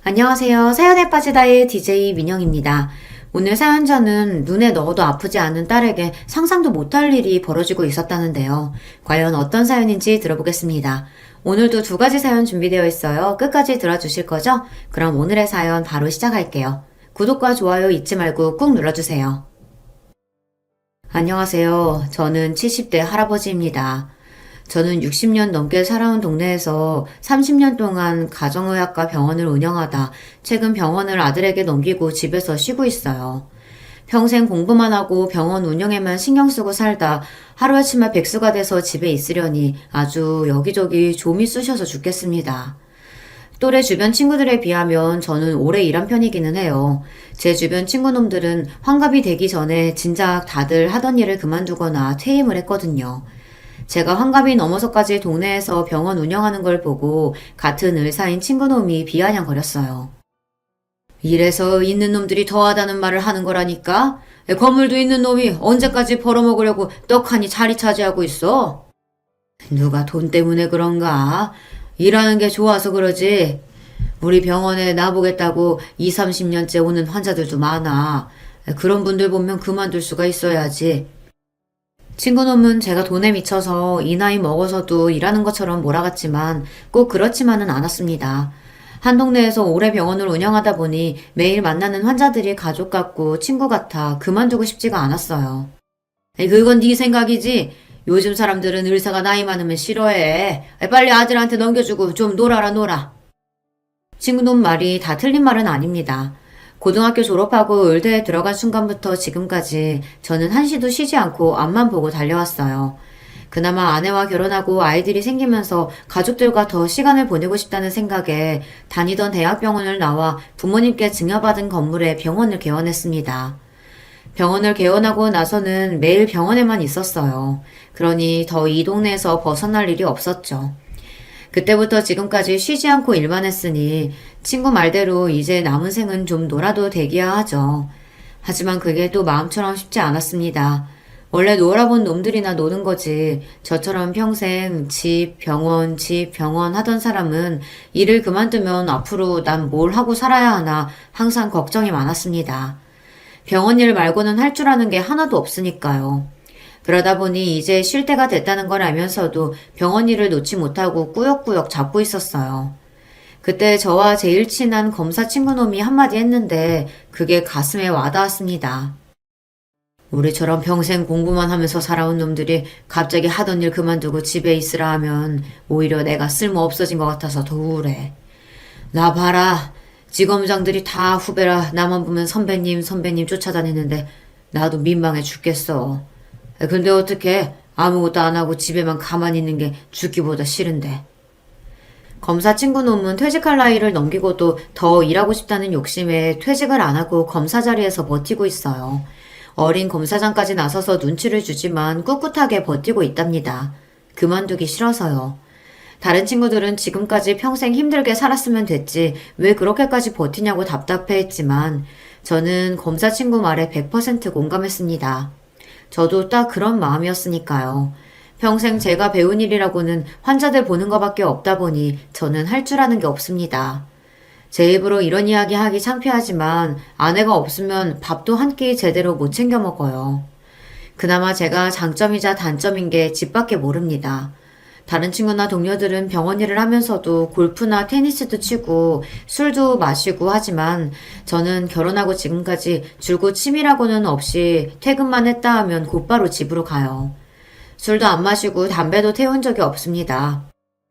안녕하세요. 사연에 빠지다의 DJ 민영입니다. 오늘 사연자는 눈에 넣어도 아프지 않은 딸에게 상상도 못할 일이 벌어지고 있었다는데요. 과연 어떤 사연인지 들어보겠습니다. 오늘도 두 가지 사연 준비되어 있어요. 끝까지 들어주실 거죠? 그럼 오늘의 사연 바로 시작할게요. 구독과 좋아요 잊지 말고 꾹 눌러주세요. 안녕하세요. 저는 70대 할아버지입니다. 저는 60년 넘게 살아온 동네에서 30년 동안 가정의학과 병원을 운영하다 최근 병원을 아들에게 넘기고 집에서 쉬고 있어요. 평생 공부만 하고 병원 운영에만 신경 쓰고 살다 하루아침에 백수가 돼서 집에 있으려니 아주 여기저기 좀이 쑤셔서 죽겠습니다. 또래 주변 친구들에 비하면 저는 오래 일한 편이기는 해요. 제 주변 친구놈들은 환갑이 되기 전에 진작 다들 하던 일을 그만두거나 퇴임을 했거든요. 제가 환갑이 넘어서까지 동네에서 병원 운영하는 걸 보고 같은 의사인 친구놈이 비아냥거렸어요. 이래서 있는 놈들이 더하다는 말을 하는 거라니까? 건물도 있는 놈이 언제까지 벌어먹으려고 떡하니 자리 차지하고 있어? 누가 돈 때문에 그런가? 일하는 게 좋아서 그러지. 우리 병원에 나보겠다고 20, 30년째 오는 환자들도 많아. 그런 분들 보면 그만둘 수가 있어야지. 친구놈은 제가 돈에 미쳐서 이 나이 먹어서도 일하는 것처럼 몰아갔지만 꼭 그렇지만은 않았습니다. 한 동네에서 오래 병원을 운영하다 보니 매일 만나는 환자들이 가족 같고 친구 같아 그만두고 싶지가 않았어요. 그건 네 생각이지. 요즘 사람들은 의사가 나이 많으면 싫어해. 빨리 아들한테 넘겨주고 좀 놀아라 놀아. 친구놈 말이 다 틀린 말은 아닙니다. 고등학교 졸업하고 의대에 들어간 순간부터 지금까지 저는 한시도 쉬지 않고 앞만 보고 달려왔어요. 그나마 아내와 결혼하고 아이들이 생기면서 가족들과 더 시간을 보내고 싶다는 생각에 다니던 대학병원을 나와 부모님께 증여받은 건물에 병원을 개원했습니다. 병원을 개원하고 나서는 매일 병원에만 있었어요. 그러니 더 이 동네에서 벗어날 일이 없었죠. 그때부터 지금까지 쉬지 않고 일만 했으니 친구 말대로 이제 남은 생은 좀 놀아도 되기야 하죠. 하지만 그게 또 마음처럼 쉽지 않았습니다. 원래 놀아본 놈들이나 노는 거지 저처럼 평생 집, 병원 하던 사람은 일을 그만두면 앞으로 난 뭘 하고 살아야 하나 항상 걱정이 많았습니다. 병원 일 말고는 할 줄 아는 게 하나도 없으니까요. 그러다 보니 이제 쉴 때가 됐다는 걸 알면서도 병원 일을 놓지 못하고 꾸역꾸역 잡고 있었어요. 그때 저와 제일 친한 검사 친구놈이 한마디 했는데 그게 가슴에 와닿았습니다. 우리처럼 평생 공부만 하면서 살아온 놈들이 갑자기 하던 일 그만두고 집에 있으라 하면 오히려 내가 쓸모 없어진 것 같아서 더 우울해. 나 봐라. 지검장들이 다 후배라 나만 보면 선배님 쫓아다니는데 나도 민망해 죽겠어. 근데 어떡해. 아무것도 안 하고 집에만 가만히 있는 게 죽기보다 싫은데. 검사 친구놈은 퇴직할 나이를 넘기고도 더 일하고 싶다는 욕심에 퇴직을 안 하고 검사 자리에서 버티고 있어요. 어린 검사장까지 나서서 눈치를 주지만 꿋꿋하게 버티고 있답니다. 그만두기 싫어서요. 다른 친구들은 지금까지 평생 힘들게 살았으면 됐지 왜 그렇게까지 버티냐고 답답해했지만 저는 검사 친구 말에 100% 공감했습니다. 저도 딱 그런 마음이었으니까요. 평생 제가 배운 일이라고는 환자들 보는 것밖에 없다 보니 저는 할 줄 아는 게 없습니다. 제 입으로 이런 이야기 하기 창피하지만 아내가 없으면 밥도 한 끼 제대로 못 챙겨 먹어요. 그나마 제가 장점이자 단점인 게 집밖에 모릅니다. 다른 친구나 동료들은 병원 일을 하면서도 골프나 테니스도 치고 술도 마시고 하지만 저는 결혼하고 지금까지 줄곧 취미라고는 없이 퇴근만 했다 하면 곧바로 집으로 가요. 술도 안 마시고 담배도 태운 적이 없습니다.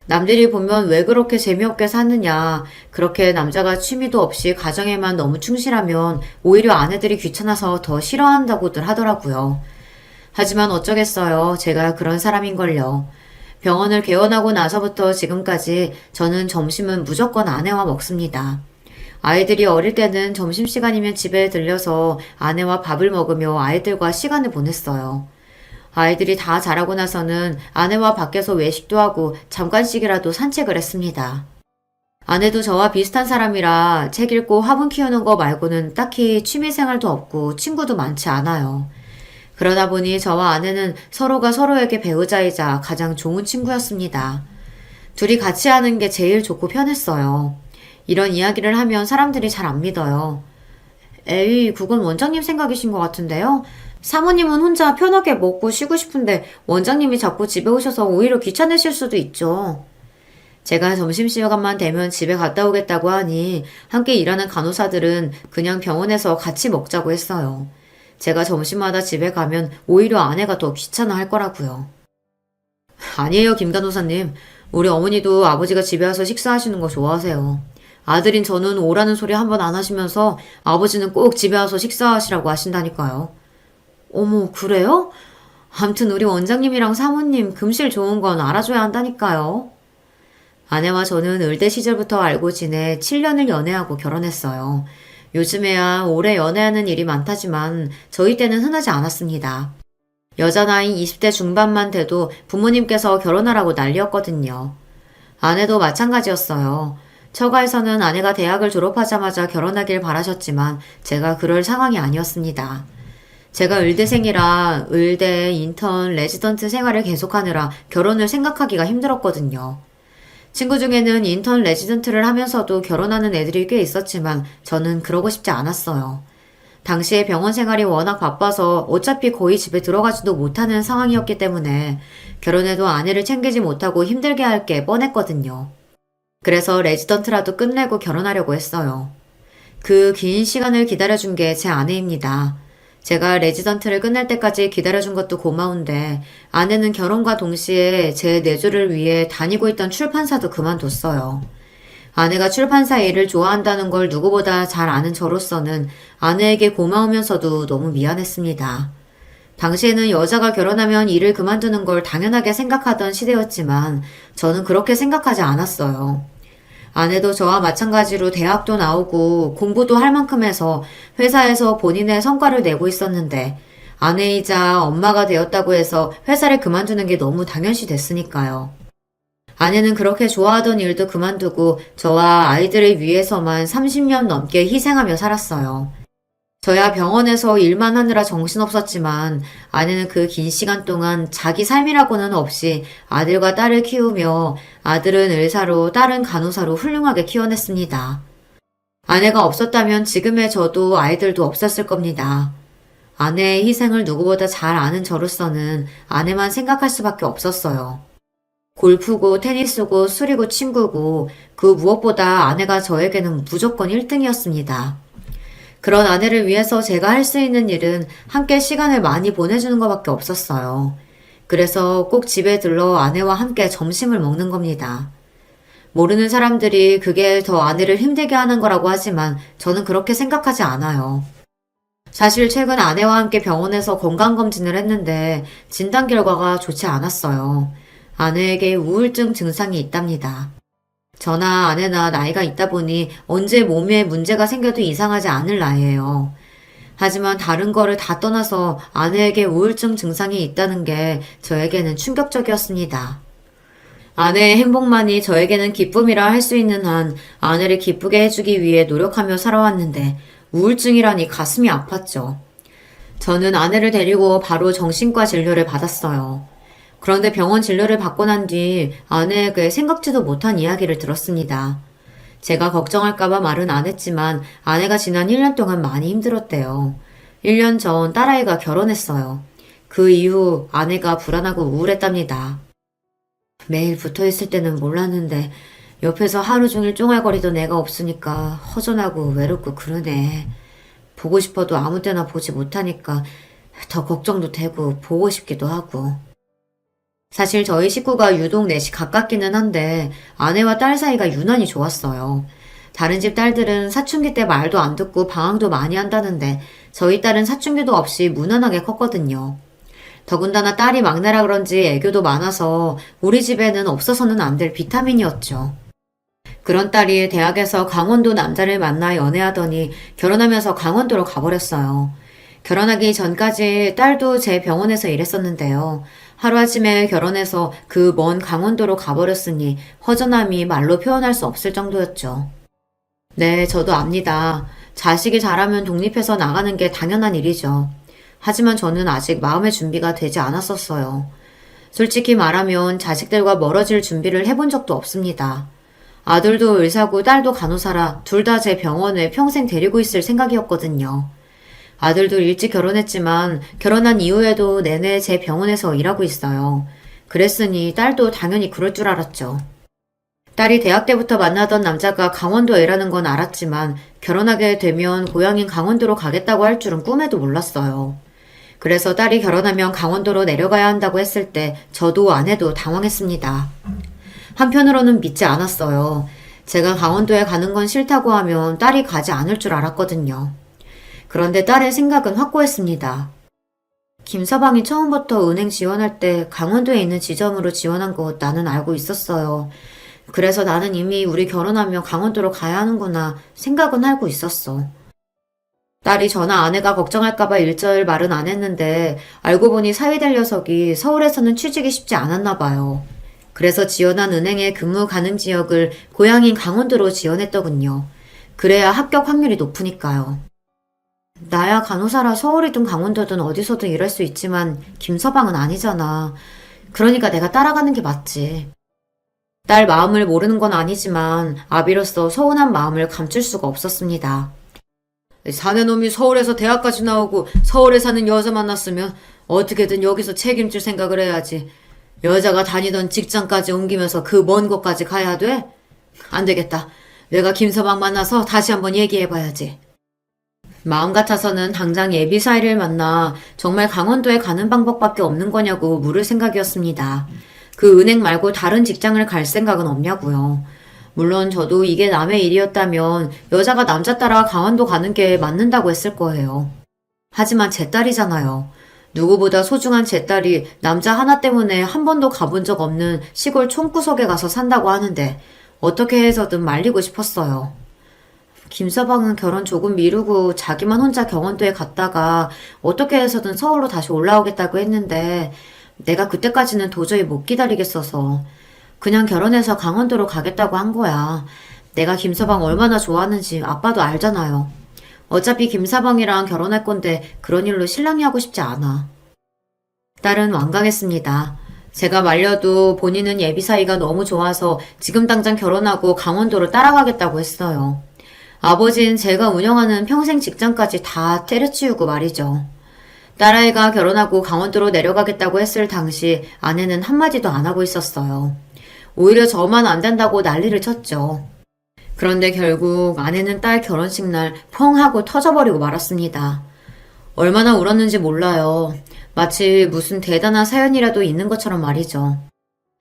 남들이 보면 왜 그렇게 재미없게 사느냐, 그렇게 남자가 취미도 없이 가정에만 너무 충실하면 오히려 아내들이 귀찮아서 더 싫어한다고들 하더라고요. 하지만 어쩌겠어요. 제가 그런 사람인걸요. 병원을 개원하고 나서부터 지금까지 저는 점심은 무조건 아내와 먹습니다. 아이들이 어릴 때는 점심시간이면 집에 들려서 아내와 밥을 먹으며 아이들과 시간을 보냈어요. 아이들이 다 자라고 나서는 아내와 밖에서 외식도 하고 잠깐씩이라도 산책을 했습니다. 아내도 저와 비슷한 사람이라 책 읽고 화분 키우는 거 말고는 딱히 취미생활도 없고 친구도 많지 않아요. 그러다 보니 저와 아내는 서로가 서로에게 배우자이자 가장 좋은 친구였습니다. 둘이 같이 하는 게 제일 좋고 편했어요. 이런 이야기를 하면 사람들이 잘 안 믿어요. 에이, 그건 원장님 생각이신 것 같은데요? 사모님은 혼자 편하게 먹고 쉬고 싶은데 원장님이 자꾸 집에 오셔서 오히려 귀찮으실 수도 있죠. 제가 점심시간만 되면 집에 갔다 오겠다고 하니 함께 일하는 간호사들은 그냥 병원에서 같이 먹자고 했어요. 제가 점심마다 집에 가면 오히려 아내가 더 귀찮아 할 거라고요. 아니에요, 김 간호사님. 우리 어머니도 아버지가 집에 와서 식사하시는 거 좋아하세요. 아들인 저는 오라는 소리 한 번 안 하시면서 아버지는 꼭 집에 와서 식사하시라고 하신다니까요. 어머, 그래요? 암튼 우리 원장님이랑 사모님 금실 좋은 건 알아줘야 한다니까요. 아내와 저는 의대 시절부터 알고 지내 7년을 연애하고 결혼했어요. 요즘에야 오래 연애하는 일이 많다지만 저희 때는 흔하지 않았습니다. 여자 나이 20대 중반만 돼도 부모님께서 결혼하라고 난리였거든요. 아내도 마찬가지였어요. 처가에서는 아내가 대학을 졸업하자마자 결혼하길 바라셨지만 제가 그럴 상황이 아니었습니다. 제가 의대생이라 의대, 인턴, 레지던트 생활을 계속하느라 결혼을 생각하기가 힘들었거든요. 친구 중에는 인턴 레지던트를 하면서도 결혼하는 애들이 꽤 있었지만 저는 그러고 싶지 않았어요. 당시에 병원 생활이 워낙 바빠서 어차피 거의 집에 들어가지도 못하는 상황이었기 때문에 결혼해도 아내를 챙기지 못하고 힘들게 할 게 뻔했거든요. 그래서 레지던트라도 끝내고 결혼하려고 했어요. 그 긴 시간을 기다려준 게 제 아내입니다. 제가 레지던트를 끝낼 때까지 기다려준 것도 고마운데 아내는 결혼과 동시에 제 내조를 위해 다니고 있던 출판사도 그만뒀어요. 아내가 출판사 일을 좋아한다는 걸 누구보다 잘 아는 저로서는 아내에게 고마우면서도 너무 미안했습니다. 당시에는 여자가 결혼하면 일을 그만두는 걸 당연하게 생각하던 시대였지만 저는 그렇게 생각하지 않았어요. 아내도 저와 마찬가지로 대학도 나오고 공부도 할 만큼 해서 회사에서 본인의 성과를 내고 있었는데 아내이자 엄마가 되었다고 해서 회사를 그만두는 게 너무 당연시 됐으니까요. 아내는 그렇게 좋아하던 일도 그만두고 저와 아이들을 위해서만 30년 넘게 희생하며 살았어요. 저야 병원에서 일만 하느라 정신없었지만 아내는 그 긴 시간 동안 자기 삶이라고는 없이 아들과 딸을 키우며 아들은 의사로 딸은 간호사로 훌륭하게 키워냈습니다. 아내가 없었다면 지금의 저도 아이들도 없었을 겁니다. 아내의 희생을 누구보다 잘 아는 저로서는 아내만 생각할 수밖에 없었어요. 골프고 테니스고 술이고 친구고 그 무엇보다 아내가 저에게는 무조건 1등이었습니다. 그런 아내를 위해서 제가 할 수 있는 일은 함께 시간을 많이 보내주는 것밖에 없었어요. 그래서 꼭 집에 들러 아내와 함께 점심을 먹는 겁니다. 모르는 사람들이 그게 더 아내를 힘들게 하는 거라고 하지만 저는 그렇게 생각하지 않아요. 사실 최근 아내와 함께 병원에서 건강검진을 했는데 진단 결과가 좋지 않았어요. 아내에게 우울증 증상이 있답니다. 저나 아내나 나이가 있다 보니 언제 몸에 문제가 생겨도 이상하지 않을 나이예요. 하지만 다른 거를 다 떠나서 아내에게 우울증 증상이 있다는 게 저에게는 충격적이었습니다. 아내의 행복만이 저에게는 기쁨이라 할 수 있는 한 아내를 기쁘게 해주기 위해 노력하며 살아왔는데 우울증이라니 가슴이 아팠죠. 저는 아내를 데리고 바로 정신과 진료를 받았어요. 그런데 병원 진료를 받고 난 뒤 아내에게 생각지도 못한 이야기를 들었습니다. 제가 걱정할까봐 말은 안 했지만 아내가 지난 1년 동안 많이 힘들었대요. 1년 전 딸아이가 결혼했어요. 그 이후 아내가 불안하고 우울했답니다. 매일 붙어 있을 때는 몰랐는데 옆에서 하루 종일 쫑알거리던 애가 없으니까 허전하고 외롭고 그러네. 보고 싶어도 아무 때나 보지 못하니까 더 걱정도 되고 보고 싶기도 하고. 사실 저희 식구가 유독 넷이 가깝기는 한데 아내와 딸 사이가 유난히 좋았어요. 다른 집 딸들은 사춘기 때 말도 안 듣고 방황도 많이 한다는데 저희 딸은 사춘기도 없이 무난하게 컸거든요. 더군다나 딸이 막내라 그런지 애교도 많아서 우리 집에는 없어서는 안 될 비타민이었죠. 그런 딸이 대학에서 강원도 남자를 만나 연애하더니 결혼하면서 강원도로 가버렸어요. 결혼하기 전까지 딸도 제 병원에서 일했었는데요. 하루아침에 결혼해서 그 먼 강원도로 가버렸으니 허전함이 말로 표현할 수 없을 정도였죠. 네, 저도 압니다. 자식이 자라면 독립해서 나가는 게 당연한 일이죠. 하지만 저는 아직 마음의 준비가 되지 않았었어요. 솔직히 말하면 자식들과 멀어질 준비를 해본 적도 없습니다. 아들도 의사고 딸도 간호사라 둘 다 제 병원에 평생 데리고 있을 생각이었거든요. 아들도 일찍 결혼했지만 결혼한 이후에도 내내 제 병원에서 일하고 있어요. 그랬으니 딸도 당연히 그럴 줄 알았죠. 딸이 대학 때부터 만나던 남자가 강원도에 일하는 건 알았지만 결혼하게 되면 고향인 강원도로 가겠다고 할 줄은 꿈에도 몰랐어요. 그래서 딸이 결혼하면 강원도로 내려가야 한다고 했을 때 저도 아내도 당황했습니다. 한편으로는 믿지 않았어요. 제가 강원도에 가는 건 싫다고 하면 딸이 가지 않을 줄 알았거든요. 그런데 딸의 생각은 확고했습니다. 김서방이 처음부터 은행 지원할 때 강원도에 있는 지점으로 지원한 거 나는 알고 있었어요. 그래서 나는 이미 우리 결혼하면 강원도로 가야 하는구나 생각은 하고 있었어. 딸이 저나 아내가 걱정할까봐 일절 말은 안 했는데 알고 보니 사회될 녀석이 서울에서는 취직이 쉽지 않았나 봐요. 그래서 지원한 은행의 근무 가능 지역을 고향인 강원도로 지원했더군요. 그래야 합격 확률이 높으니까요. 나야 간호사라 서울이든 강원도든 어디서든 일할 수 있지만 김서방은 아니잖아. 그러니까 내가 따라가는 게 맞지. 딸 마음을 모르는 건 아니지만 아비로서 서운한 마음을 감출 수가 없었습니다. 사내놈이 서울에서 대학까지 나오고 서울에 사는 여자 만났으면 어떻게든 여기서 책임질 생각을 해야지. 여자가 다니던 직장까지 옮기면서 그 먼 곳까지 가야 돼? 안 되겠다. 내가 김서방 만나서 다시 한번 얘기해봐야지. 마음 같아서는 당장 예비사이를 만나 정말 강원도에 가는 방법밖에 없는 거냐고 물을 생각이었습니다. 그 은행 말고 다른 직장을 갈 생각은 없냐고요. 물론 저도 이게 남의 일이었다면 여자가 남자 따라 강원도 가는 게 맞는다고 했을 거예요. 하지만 제 딸이잖아요. 누구보다 소중한 제 딸이 남자 하나 때문에 한 번도 가본 적 없는 시골 촌구석에 가서 산다고 하는데 어떻게 해서든 말리고 싶었어요. 김서방은 결혼 조금 미루고 자기만 혼자 경원도에 갔다가 어떻게 해서든 서울로 다시 올라오겠다고 했는데 내가 그때까지는 도저히 못 기다리겠어서 그냥 결혼해서 강원도로 가겠다고 한 거야. 내가 김서방 얼마나 좋아하는지 아빠도 알잖아요. 어차피 김서방이랑 결혼할 건데 그런 일로 실랑이 하고 싶지 않아. 딸은 완강했습니다. 제가 말려도 본인은 예비 사이가 너무 좋아서 지금 당장 결혼하고 강원도로 따라가겠다고 했어요. 아버지는 제가 운영하는 평생 직장까지 다 때려치우고 말이죠. 딸아이가 결혼하고 강원도로 내려가겠다고 했을 당시 아내는 한마디도 안 하고 있었어요. 오히려 저만 안 된다고 난리를 쳤죠. 그런데 결국 아내는 딸 결혼식 날 펑 하고 터져버리고 말았습니다. 얼마나 울었는지 몰라요. 마치 무슨 대단한 사연이라도 있는 것처럼 말이죠.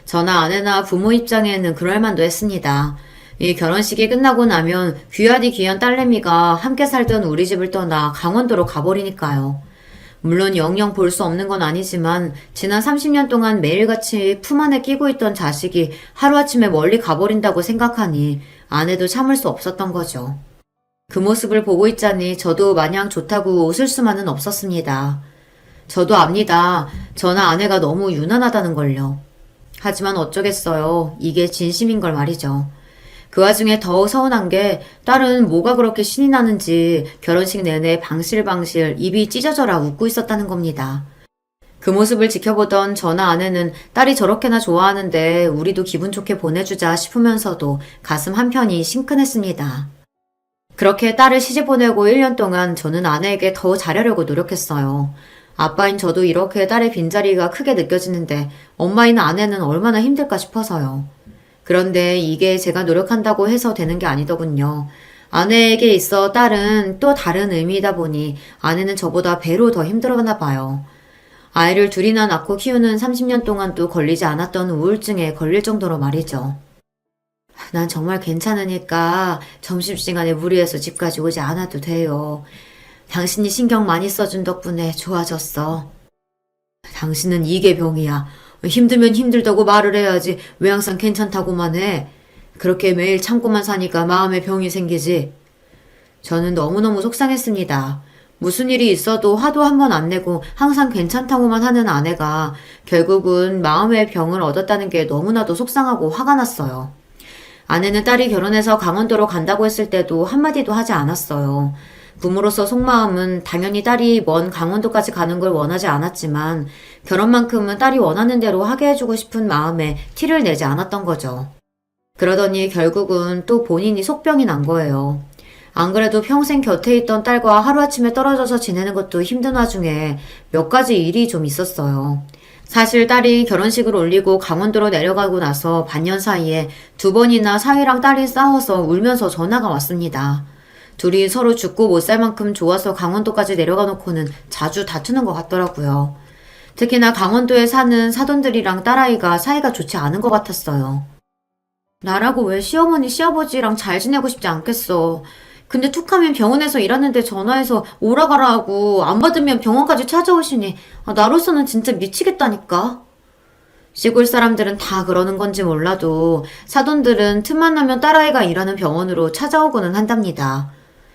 저나 아내나 부모 입장에는 그럴 만도 했습니다. 이 결혼식이 끝나고 나면 귀하디 귀한 딸내미가 함께 살던 우리 집을 떠나 강원도로 가버리니까요. 물론 영영 볼 수 없는 건 아니지만 지난 30년 동안 매일같이 품 안에 끼고 있던 자식이 하루아침에 멀리 가버린다고 생각하니 아내도 참을 수 없었던 거죠. 그 모습을 보고 있자니 저도 마냥 좋다고 웃을 수만은 없었습니다. 저도 압니다. 저나 아내가 너무 유난하다는 걸요. 하지만 어쩌겠어요. 이게 진심인 걸 말이죠. 그 와중에 더 서운한 게 딸은 뭐가 그렇게 신이 나는지 결혼식 내내 방실방실 입이 찢어져라 웃고 있었다는 겁니다. 그 모습을 지켜보던 저나 아내는 딸이 저렇게나 좋아하는데 우리도 기분 좋게 보내주자 싶으면서도 가슴 한편이 심큰했습니다. 그렇게 딸을 시집보내고 1년 동안 저는 아내에게 더 잘하려고 노력했어요. 아빠인 저도 이렇게 딸의 빈자리가 크게 느껴지는데 엄마인 아내는 얼마나 힘들까 싶어서요. 그런데 이게 제가 노력한다고 해서 되는 게 아니더군요. 아내에게 있어 딸은 또 다른 의미이다 보니 아내는 저보다 배로 더 힘들었나 봐요. 아이를 둘이나 낳고 키우는 30년 동안도 걸리지 않았던 우울증에 걸릴 정도로 말이죠. 난 정말 괜찮으니까 점심시간에 무리해서 집까지 오지 않아도 돼요. 당신이 신경 많이 써준 덕분에 좋아졌어. 당신은 이게 병이야. 힘들면 힘들다고 말을 해야지 왜 항상 괜찮다고만 해. 그렇게 매일 참고만 사니까 마음에 병이 생기지. 저는 너무너무 속상했습니다. 무슨 일이 있어도 화도 한 번 안 내고 항상 괜찮다고만 하는 아내가 결국은 마음의 병을 얻었다는 게 너무나도 속상하고 화가 났어요. 아내는 딸이 결혼해서 강원도로 간다고 했을 때도 한마디도 하지 않았어요. 부모로서 속마음은 당연히 딸이 먼 강원도까지 가는 걸 원하지 않았지만 결혼만큼은 딸이 원하는 대로 하게 해주고 싶은 마음에 티를 내지 않았던 거죠. 그러더니 결국은 또 본인이 속병이 난 거예요. 안 그래도 평생 곁에 있던 딸과 하루아침에 떨어져서 지내는 것도 힘든 와중에 몇 가지 일이 좀 있었어요. 사실 딸이 결혼식을 올리고 강원도로 내려가고 나서 반년 사이에 두 번이나 사위랑 딸이 싸워서 울면서 전화가 왔습니다. 둘이 서로 죽고 못 살 만큼 좋아서 강원도까지 내려가 놓고는 자주 다투는 것 같더라고요. 특히나 강원도에 사는 사돈들이랑 딸아이가 사이가 좋지 않은 것 같았어요. 나라고 왜 시어머니 시아버지랑 잘 지내고 싶지 않겠어. 근데 툭하면 병원에서 일하는데 전화해서 오라 가라 하고 안 받으면 병원까지 찾아오시니 나로서는 진짜 미치겠다니까. 시골 사람들은 다 그러는 건지 몰라도 사돈들은 틈만 나면 딸아이가 일하는 병원으로 찾아오고는 한답니다.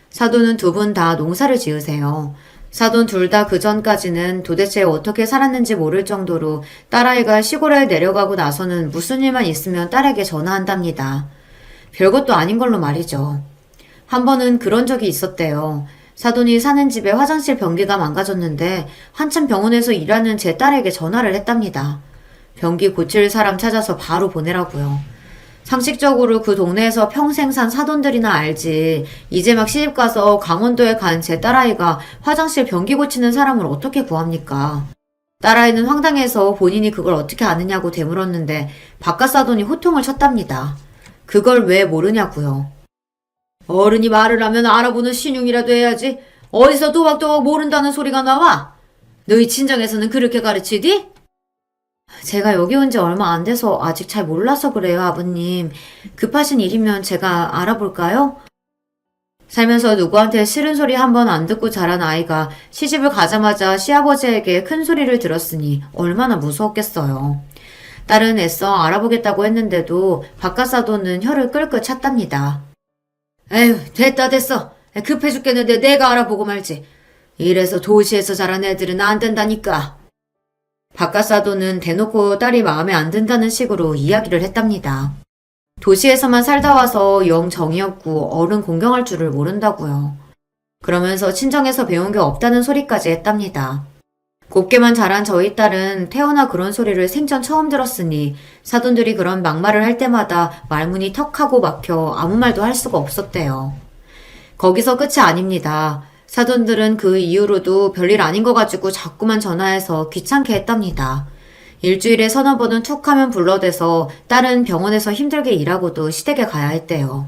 사돈은 두 분 다 농사를 지으세요. 사돈 둘 다 그 전까지는 도대체 어떻게 살았는지 모를 정도로 딸아이가 시골에 내려가고 나서는 무슨 일만 있으면 딸에게 전화한답니다. 별것도 아닌 걸로 말이죠. 한 번은 그런 적이 있었대요. 사돈이 사는 집에 화장실 변기가 망가졌는데 한참 병원에서 일하는 제 딸에게 전화를 했답니다. 변기 고칠 사람 찾아서 바로 보내라고요. 상식적으로 그 동네에서 평생 산 사돈들이나 알지. 이제 막 시집가서 강원도에 간 제 딸아이가 화장실 변기 고치는 사람을 어떻게 구합니까? 딸아이는 황당해서 본인이 그걸 어떻게 아느냐고 되물었는데 바깥 사돈이 호통을 쳤답니다. 그걸 왜 모르냐고요. 어른이 말을 하면 알아보는 신용이라도 해야지. 어디서 또박또박 모른다는 소리가 나와? 너희 친정에서는 그렇게 가르치디? 제가 여기 온 지 얼마 안 돼서 아직 잘 몰라서 그래요, 아버님. 급하신 일이면 제가 알아볼까요? 살면서 누구한테 싫은 소리 한 번 안 듣고 자란 아이가 시집을 가자마자 시아버지에게 큰 소리를 들었으니 얼마나 무서웠겠어요. 딸은 애써 알아보겠다고 했는데도 바깥 사돈은 혀를 끌끌 찼답니다. 에휴, 됐어. 급해 죽겠는데 내가 알아보고 말지. 이래서 도시에서 자란 애들은 안 된다니까. 바깥 사돈은 대놓고 딸이 마음에 안 든다는 식으로 이야기를 했답니다. 도시에서만 살다 와서 영 정이 없고 어른 공경할 줄을 모른다고요. 그러면서 친정에서 배운 게 없다는 소리까지 했답니다. 곱게만 자란 저희 딸은 태어나 그런 소리를 생전 처음 들었으니 사돈들이 그런 막말을 할 때마다 말문이 턱하고 막혀 아무 말도 할 수가 없었대요. 거기서 끝이 아닙니다. 사돈들은 그 이후로도 별일 아닌 거 가지고 자꾸만 전화해서 귀찮게 했답니다. 일주일에 서너 번은 툭 하면 불러대서 딸은 병원에서 힘들게 일하고도 시댁에 가야 했대요.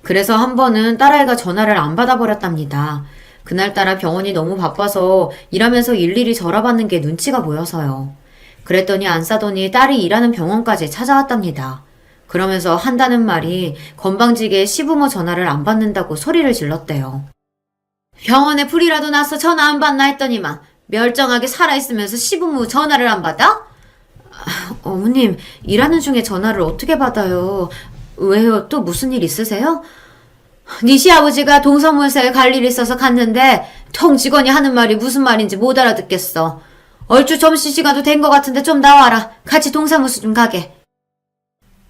그래서 한 번은 딸아이가 전화를 안 받아버렸답니다. 그날따라 병원이 너무 바빠서 일하면서 일일이 전화받는 게 눈치가 보여서요. 그랬더니 안 싸더니 딸이 일하는 병원까지 찾아왔답니다. 그러면서 한다는 말이 건방지게 시부모 전화를 안 받는다고 소리를 질렀대요. 병원에 불이라도 나서 전화 안 받나 했더니만 멀쩡하게 살아있으면서 시부모 전화를 안 받아? 어머님, 일하는 중에 전화를 어떻게 받아요? 왜요? 또 무슨 일 있으세요? 네 시아버지가 동서문서에 갈 일이 있어서 갔는데 통 직원이 하는 말이 무슨 말인지 못 알아듣겠어. 얼추 점심시간도 된 것 같은데 좀 나와라. 같이 동사무소 좀 가게.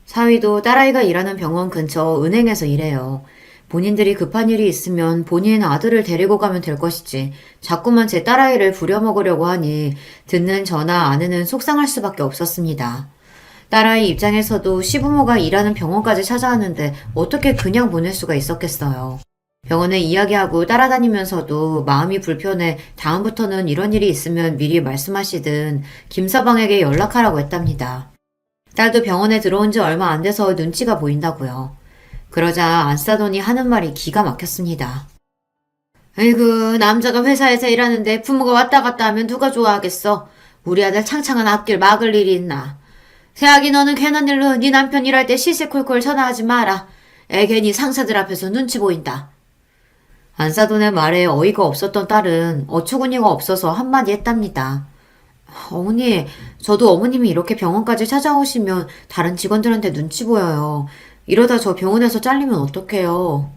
사위도 딸아이가 일하는 병원 근처 은행에서 일해요. 본인들이 급한 일이 있으면 본인 아들을 데리고 가면 될 것이지 자꾸만 제 딸아이를 부려먹으려고 하니 듣는 저나 아내는 속상할 수밖에 없었습니다. 딸아이 입장에서도 시부모가 일하는 병원까지 찾아왔는데 어떻게 그냥 보낼 수가 있었겠어요. 병원에 이야기하고 따라다니면서도 마음이 불편해 다음부터는 이런 일이 있으면 미리 말씀하시든 김서방에게 연락하라고 했답니다. 딸도 병원에 들어온 지 얼마 안 돼서 눈치가 보인다고요. 그러자 안싸돈이 하는 말이 기가 막혔습니다. 아이고, 남자가 회사에서 일하는데 부모가 왔다 갔다 하면 누가 좋아하겠어. 우리 아들 창창한 앞길 막을 일이 있나. 새아기 너는 괜한 일로 네 남편 일할 때 시시콜콜 전화하지 마라. 애 괜히 상사들 앞에서 눈치 보인다. 안싸돈의 말에 어이가 없었던 딸은 어처구니가 없어서 한마디 했답니다. 어머니, 저도 어머님이 이렇게 병원까지 찾아오시면 다른 직원들한테 눈치 보여요. 이러다 저 병원에서 잘리면 어떡해요.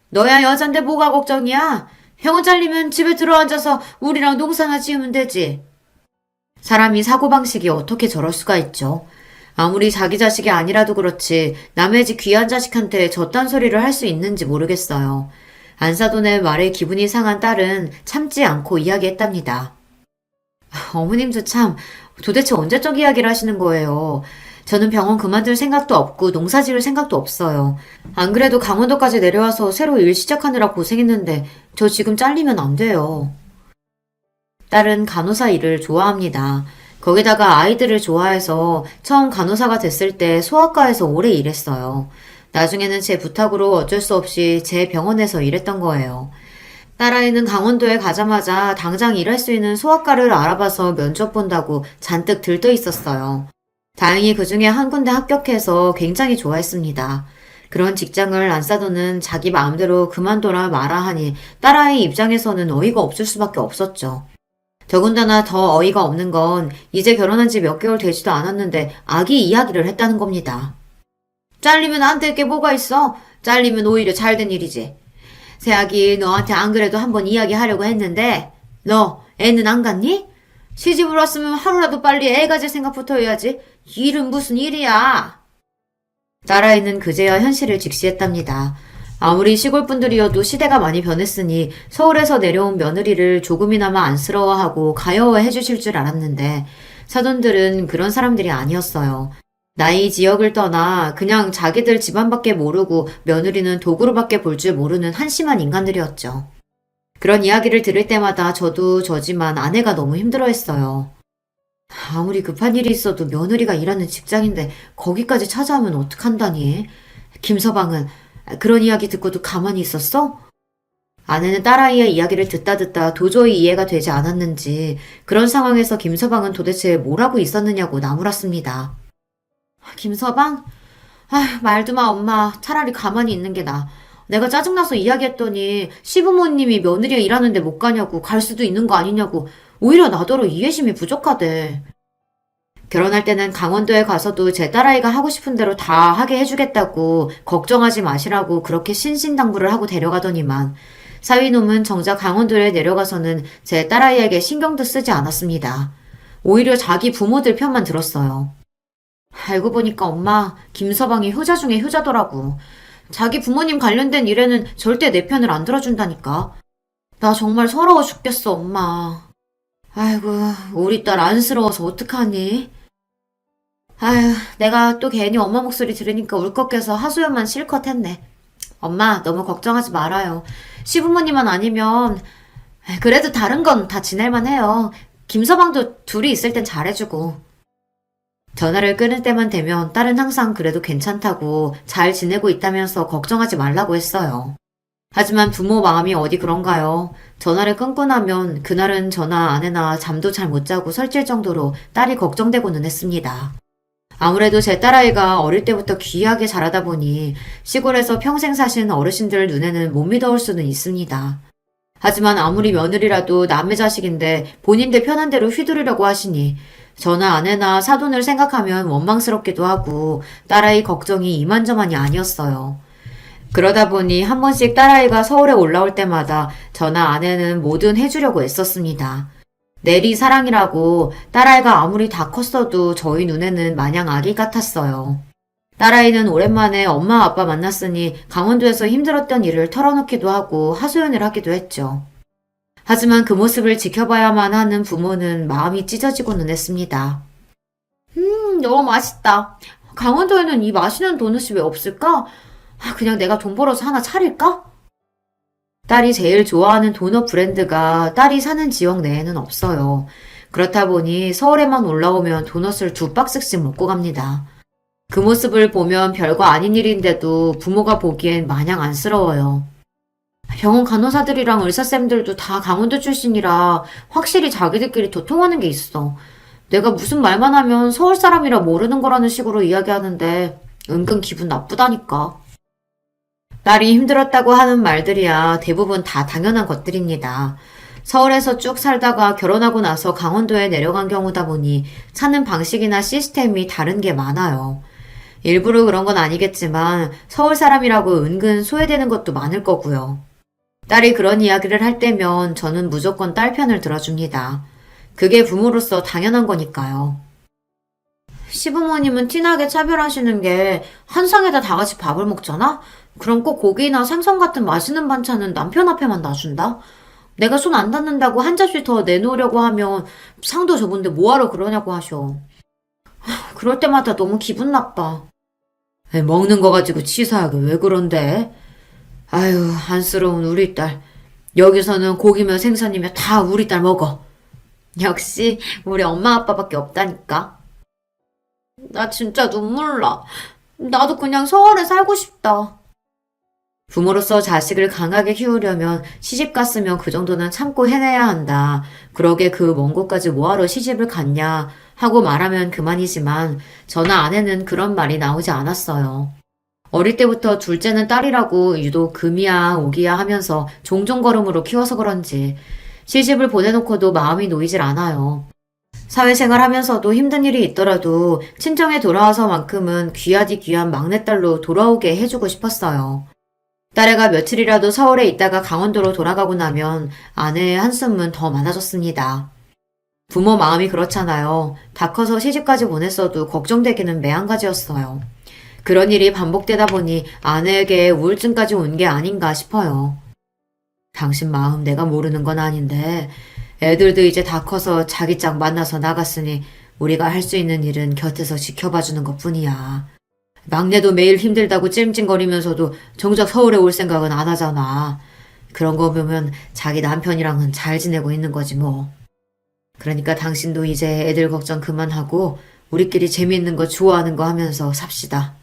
너야 여잔데 뭐가 걱정이야? 병원 잘리면 집에 들어앉아서 우리랑 농사나 지으면 되지. 사람이 사고방식이 어떻게 저럴 수가 있죠. 아무리 자기 자식이 아니라도 그렇지 남의 집 귀한 자식한테 저딴 소리를 할 수 있는지 모르겠어요. 안사돈의 말에 기분이 상한 딸은 참지 않고 이야기했답니다. 어머님도 참 도대체 언제적 이야기를 하시는 거예요. 저는 병원 그만둘 생각도 없고 농사 지을 생각도 없어요. 안 그래도 강원도까지 내려와서 새로 일 시작하느라 고생했는데 저 지금 잘리면 안 돼요. 딸은 간호사 일을 좋아합니다. 거기다가 아이들을 좋아해서 처음 간호사가 됐을 때 소아과에서 오래 일했어요. 나중에는 제 부탁으로 어쩔 수 없이 제 병원에서 일했던 거예요. 딸아이는 강원도에 가자마자 당장 일할 수 있는 소아과를 알아봐서 면접 본다고 잔뜩 들떠 있었어요. 다행히 그 중에 한 군데 합격해서 굉장히 좋아했습니다. 그런 직장을 안 싸도는 자기 마음대로 그만둬라 마라 하니 딸아이 입장에서는 어이가 없을 수밖에 없었죠. 더군다나 더 어이가 없는 건 이제 결혼한 지 몇 개월 되지도 않았는데 아기 이야기를 했다는 겁니다. 잘리면 안 될 게 뭐가 있어? 잘리면 오히려 잘된 일이지. 새아기 너한테 안 그래도 한번 이야기하려고 했는데 너 애는 안 갔니? 시집을 왔으면 하루라도 빨리 애 가질 생각부터 해야지. 일은 무슨 일이야. 딸아이는 그제야 현실을 직시했답니다. 아무리 시골분들이어도 시대가 많이 변했으니 서울에서 내려온 며느리를 조금이나마 안쓰러워하고 가여워해 주실 줄 알았는데 사돈들은 그런 사람들이 아니었어요. 나이 지역을 떠나 그냥 자기들 집안밖에 모르고 며느리는 도구로밖에 볼 줄 모르는 한심한 인간들이었죠. 그런 이야기를 들을 때마다 저도 저지만 아내가 너무 힘들어했어요. 아무리 급한 일이 있어도 며느리가 일하는 직장인데 거기까지 찾아오면 어떡한다니? 김서방은 그런 이야기 듣고도 가만히 있었어? 아내는 딸아이의 이야기를 듣다 도저히 이해가 되지 않았는지 그런 상황에서 김서방은 도대체 뭘 하고 있었느냐고 나무랐습니다. 김서방? 말도 마 엄마. 차라리 가만히 있는 게 나아. 내가 짜증나서 이야기했더니 시부모님이 며느리가 일하는데 못 가냐고 갈 수도 있는 거 아니냐고 오히려 나더러 이해심이 부족하대. 결혼할 때는 강원도에 가서도 제 딸아이가 하고 싶은 대로 다 하게 해주겠다고 걱정하지 마시라고 그렇게 신신당부를 하고 데려가더니만 사위놈은 정작 강원도에 내려가서는 제 딸아이에게 신경도 쓰지 않았습니다. 오히려 자기 부모들 편만 들었어요. 알고 보니까 엄마, 김서방이 효자 중에 효자더라고. 자기 부모님 관련된 일에는 절대 내 편을 안 들어준다니까. 나 정말 서러워 죽겠어, 엄마. 아이고, 우리 딸 안쓰러워서 어떡하니? 아휴, 내가 또 괜히 엄마 목소리 들으니까 울컥해서 하소연만 실컷 했네. 엄마, 너무 걱정하지 말아요. 시부모님만 아니면, 그래도 다른 건 다 지낼만 해요. 김서방도 둘이 있을 땐 잘해주고. 전화를 끊을 때만 되면 딸은 항상 그래도 괜찮다고 잘 지내고 있다면서 걱정하지 말라고 했어요. 하지만 부모 마음이 어디 그런가요? 전화를 끊고 나면 그날은 저나 아내나 잠도 잘 못 자고 설칠 정도로 딸이 걱정되고는 했습니다. 아무래도 제 딸아이가 어릴 때부터 귀하게 자라다 보니 시골에서 평생 사신 어르신들 눈에는 못 믿어올 수는 있습니다. 하지만 아무리 며느리라도 남의 자식인데 본인들 편한 대로 휘두르려고 하시니 저나 아내나 사돈을 생각하면 원망스럽기도 하고 딸아이 걱정이 이만저만이 아니었어요. 그러다 보니 한 번씩 딸아이가 서울에 올라올 때마다 저나 아내는 뭐든 해주려고 애썼습니다. 내리 사랑이라고 딸아이가 아무리 다 컸어도 저희 눈에는 마냥 아기 같았어요. 딸아이는 오랜만에 엄마 아빠 만났으니 강원도에서 힘들었던 일을 털어놓기도 하고 하소연을 하기도 했죠. 하지만 그 모습을 지켜봐야만 하는 부모는 마음이 찢어지고는 했습니다. 너무 맛있다. 강원도에는 이 맛있는 도넛이 왜 없을까? 그냥 내가 돈 벌어서 하나 차릴까? 딸이 제일 좋아하는 도넛 브랜드가 딸이 사는 지역 내에는 없어요. 그렇다 보니 서울에만 올라오면 도넛을 2박스씩 먹고 갑니다. 그 모습을 보면 별거 아닌 일인데도 부모가 보기엔 마냥 안쓰러워요. 병원 간호사들이랑 의사쌤들도 다 강원도 출신이라 확실히 자기들끼리 더 통하는 게 있어. 내가 무슨 말만 하면 서울 사람이라 모르는 거라는 식으로 이야기하는데 은근 기분 나쁘다니까. 딸이 힘들었다고 하는 말들이야 대부분 다 당연한 것들입니다. 서울에서 쭉 살다가 결혼하고 나서 강원도에 내려간 경우다 보니 사는 방식이나 시스템이 다른 게 많아요. 일부러 그런 건 아니겠지만 서울 사람이라고 은근 소외되는 것도 많을 거고요. 딸이 그런 이야기를 할 때면 저는 무조건 딸 편을 들어줍니다. 그게 부모로서 당연한 거니까요. 시부모님은 티나게 차별하시는 게 한 상에다 다 같이 밥을 먹잖아? 그럼 꼭 고기나 생선 같은 맛있는 반찬은 남편 앞에만 놔준다? 내가 손 안 닿는다고 한 접시 더 내놓으려고 하면 상도 좁은데 뭐하러 그러냐고 하셔. 그럴 때마다 너무 기분 나빠. 먹는 거 가지고 치사하게 왜 그런데? 아유, 안쓰러운 우리 딸. 여기서는 고기며 생선이며 다 우리 딸 먹어. 역시 우리 엄마 아빠밖에 없다니까. 나 진짜 눈물 나. 나도 그냥 서울에 살고 싶다. 부모로서 자식을 강하게 키우려면 시집 갔으면 그 정도는 참고 해내야 한다. 그러게 그 먼 곳까지 뭐하러 시집을 갔냐 하고 말하면 그만이지만 저나 아내는 그런 말이 나오지 않았어요. 어릴 때부터 둘째는 딸이라고 유독 금이야 오기야 하면서 종종 걸음으로 키워서 그런지 시집을 보내놓고도 마음이 놓이질 않아요. 사회생활 하면서도 힘든 일이 있더라도 친정에 돌아와서만큼은 귀하디 귀한 막내딸로 돌아오게 해주고 싶었어요. 딸애가 며칠이라도 서울에 있다가 강원도로 돌아가고 나면 아내의 한숨은 더 많아졌습니다. 부모 마음이 그렇잖아요. 다 커서 시집까지 보냈어도 걱정되기는 매한가지였어요. 그런 일이 반복되다 보니 아내에게 우울증까지 온 게 아닌가 싶어요. 당신 마음 내가 모르는 건 아닌데 애들도 이제 다 커서 자기 짝 만나서 나갔으니 우리가 할 수 있는 일은 곁에서 지켜봐주는 것뿐이야. 막내도 매일 힘들다고 찜찜거리면서도 정작 서울에 올 생각은 안 하잖아. 그런 거 보면 자기 남편이랑은 잘 지내고 있는 거지 뭐. 그러니까 당신도 이제 애들 걱정 그만하고 우리끼리 재미있는 거 좋아하는 거 하면서 삽시다.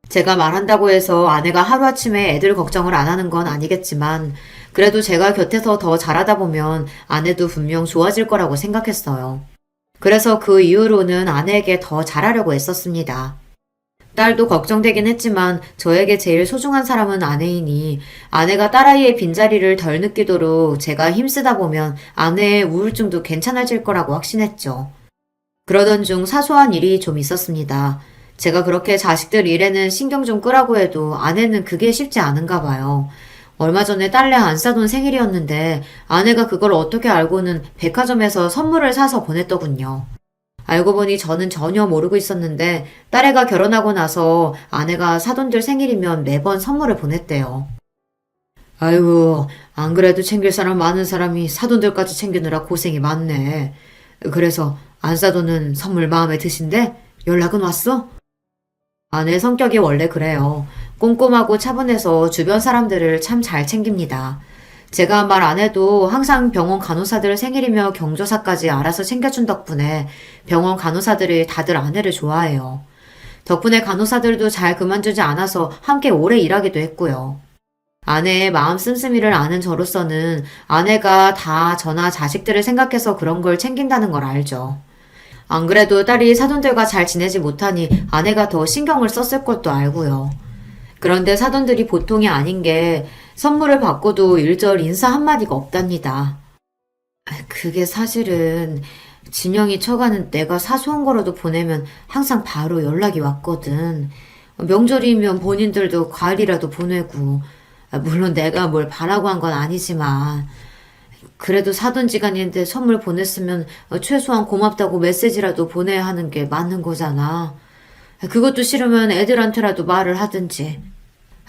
제가 말한다고 해서 아내가 하루아침에 애들 걱정을 안 하는 건 아니겠지만 그래도 제가 곁에서 더 잘하다 보면 아내도 분명 좋아질 거라고 생각했어요. 그래서 그 이후로는 아내에게 더 잘하려고 애썼습니다. 딸도 걱정되긴 했지만 저에게 제일 소중한 사람은 아내이니 아내가 딸아이의 빈자리를 덜 느끼도록 제가 힘쓰다 보면 아내의 우울증도 괜찮아질 거라고 확신했죠. 그러던 중 사소한 일이 좀 있었습니다. 제가 그렇게 자식들 일에는 신경 좀 끄라고 해도 아내는 그게 쉽지 않은가 봐요. 얼마 전에 딸내 안사돈 생일이었는데 아내가 그걸 어떻게 알고는 백화점에서 선물을 사서 보냈더군요. 알고 보니 저는 전혀 모르고 있었는데 딸애가 결혼하고 나서 아내가 사돈들 생일이면 매번 선물을 보냈대요. 아이고, 안 그래도 챙길 사람 많은 사람이 사돈들까지 챙기느라 고생이 많네. 그래서 안사돈은 선물 마음에 드신대? 연락은 왔어? 아내 성격이 원래 그래요. 꼼꼼하고 차분해서 주변 사람들을 참 잘 챙깁니다. 제가 말 안 해도 항상 병원 간호사들 생일이며 경조사까지 알아서 챙겨준 덕분에 병원 간호사들이 다들 아내를 좋아해요. 덕분에 간호사들도 잘 그만두지 않아서 함께 오래 일하기도 했고요. 아내의 마음 씀씀이를 아는 저로서는 아내가 다 저나 자식들을 생각해서 그런 걸 챙긴다는 걸 알죠. 안 그래도 딸이 사돈들과 잘 지내지 못하니 아내가 더 신경을 썼을 것도 알고요. 그런데 사돈들이 보통이 아닌 게 선물을 받고도 일절 인사 한마디가 없답니다. 그게 사실은 진영이 쳐가는 내가 사소한 거라도 보내면 항상 바로 연락이 왔거든. 명절이면 본인들도 과일이라도 보내고 물론 내가 뭘 바라고 한 건 아니지만 그래도 사돈지간인데 선물 보냈으면 최소한 고맙다고 메시지라도 보내야 하는 게 맞는 거잖아. 그것도 싫으면 애들한테라도 말을 하든지.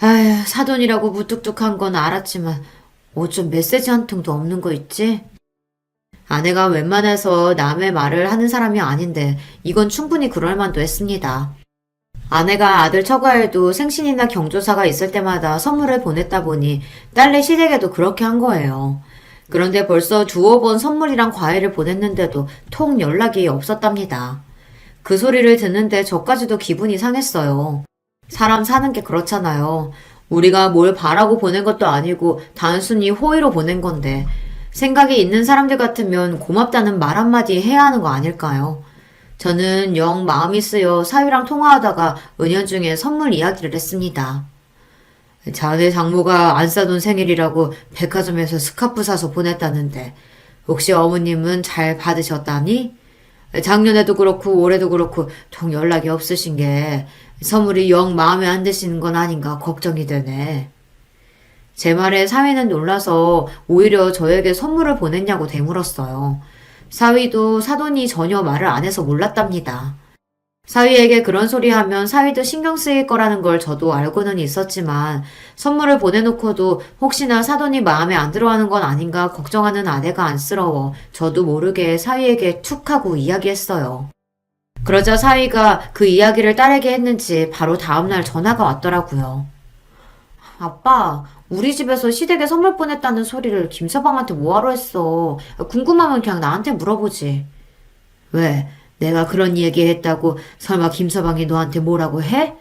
아휴, 사돈이라고 무뚝뚝한 건 알았지만 어쩜 메시지 한 통도 없는 거 있지? 아내가 웬만해서 남의 말을 하는 사람이 아닌데 이건 충분히 그럴 만도 했습니다. 아내가 아들 처가에도 생신이나 경조사가 있을 때마다 선물을 보냈다 보니 딸내 시댁에도 그렇게 한 거예요. 그런데 벌써 두어 번 선물이랑 과일을 보냈는데도 통 연락이 없었답니다. 그 소리를 듣는데 저까지도 기분이 상했어요. 사람 사는 게 그렇잖아요. 우리가 뭘 바라고 보낸 것도 아니고 단순히 호의로 보낸 건데 생각이 있는 사람들 같으면 고맙다는 말 한마디 해야 하는 거 아닐까요? 저는 영 마음이 쓰여 사위랑 통화하다가 은연중에 선물 이야기를 했습니다. 자네 장모가 안 사돈 생일이라고 백화점에서 스카프 사서 보냈다는데 혹시 어머님은 잘 받으셨다니? 작년에도 그렇고 올해도 그렇고 통 연락이 없으신 게 선물이 영 마음에 안 드시는 건 아닌가 걱정이 되네. 제 말에 사위는 놀라서 오히려 저에게 선물을 보냈냐고 되물었어요. 사위도 사돈이 전혀 말을 안 해서 몰랐답니다. 사위에게 그런 소리 하면 사위도 신경 쓰일 거라는 걸 저도 알고는 있었지만 선물을 보내놓고도 혹시나 사돈이 마음에 안 들어하는 건 아닌가 걱정하는 아내가 안쓰러워 저도 모르게 사위에게 툭 하고 이야기했어요. 그러자 사위가 그 이야기를 딸에게 했는지 바로 다음날 전화가 왔더라고요. 아빠, 우리 집에서 시댁에 선물 보냈다는 소리를 김서방한테 뭐하러 했어? 궁금하면 그냥 나한테 물어보지. 왜? 내가 그런 얘기 했다고 설마 김서방이 너한테 뭐라고 해?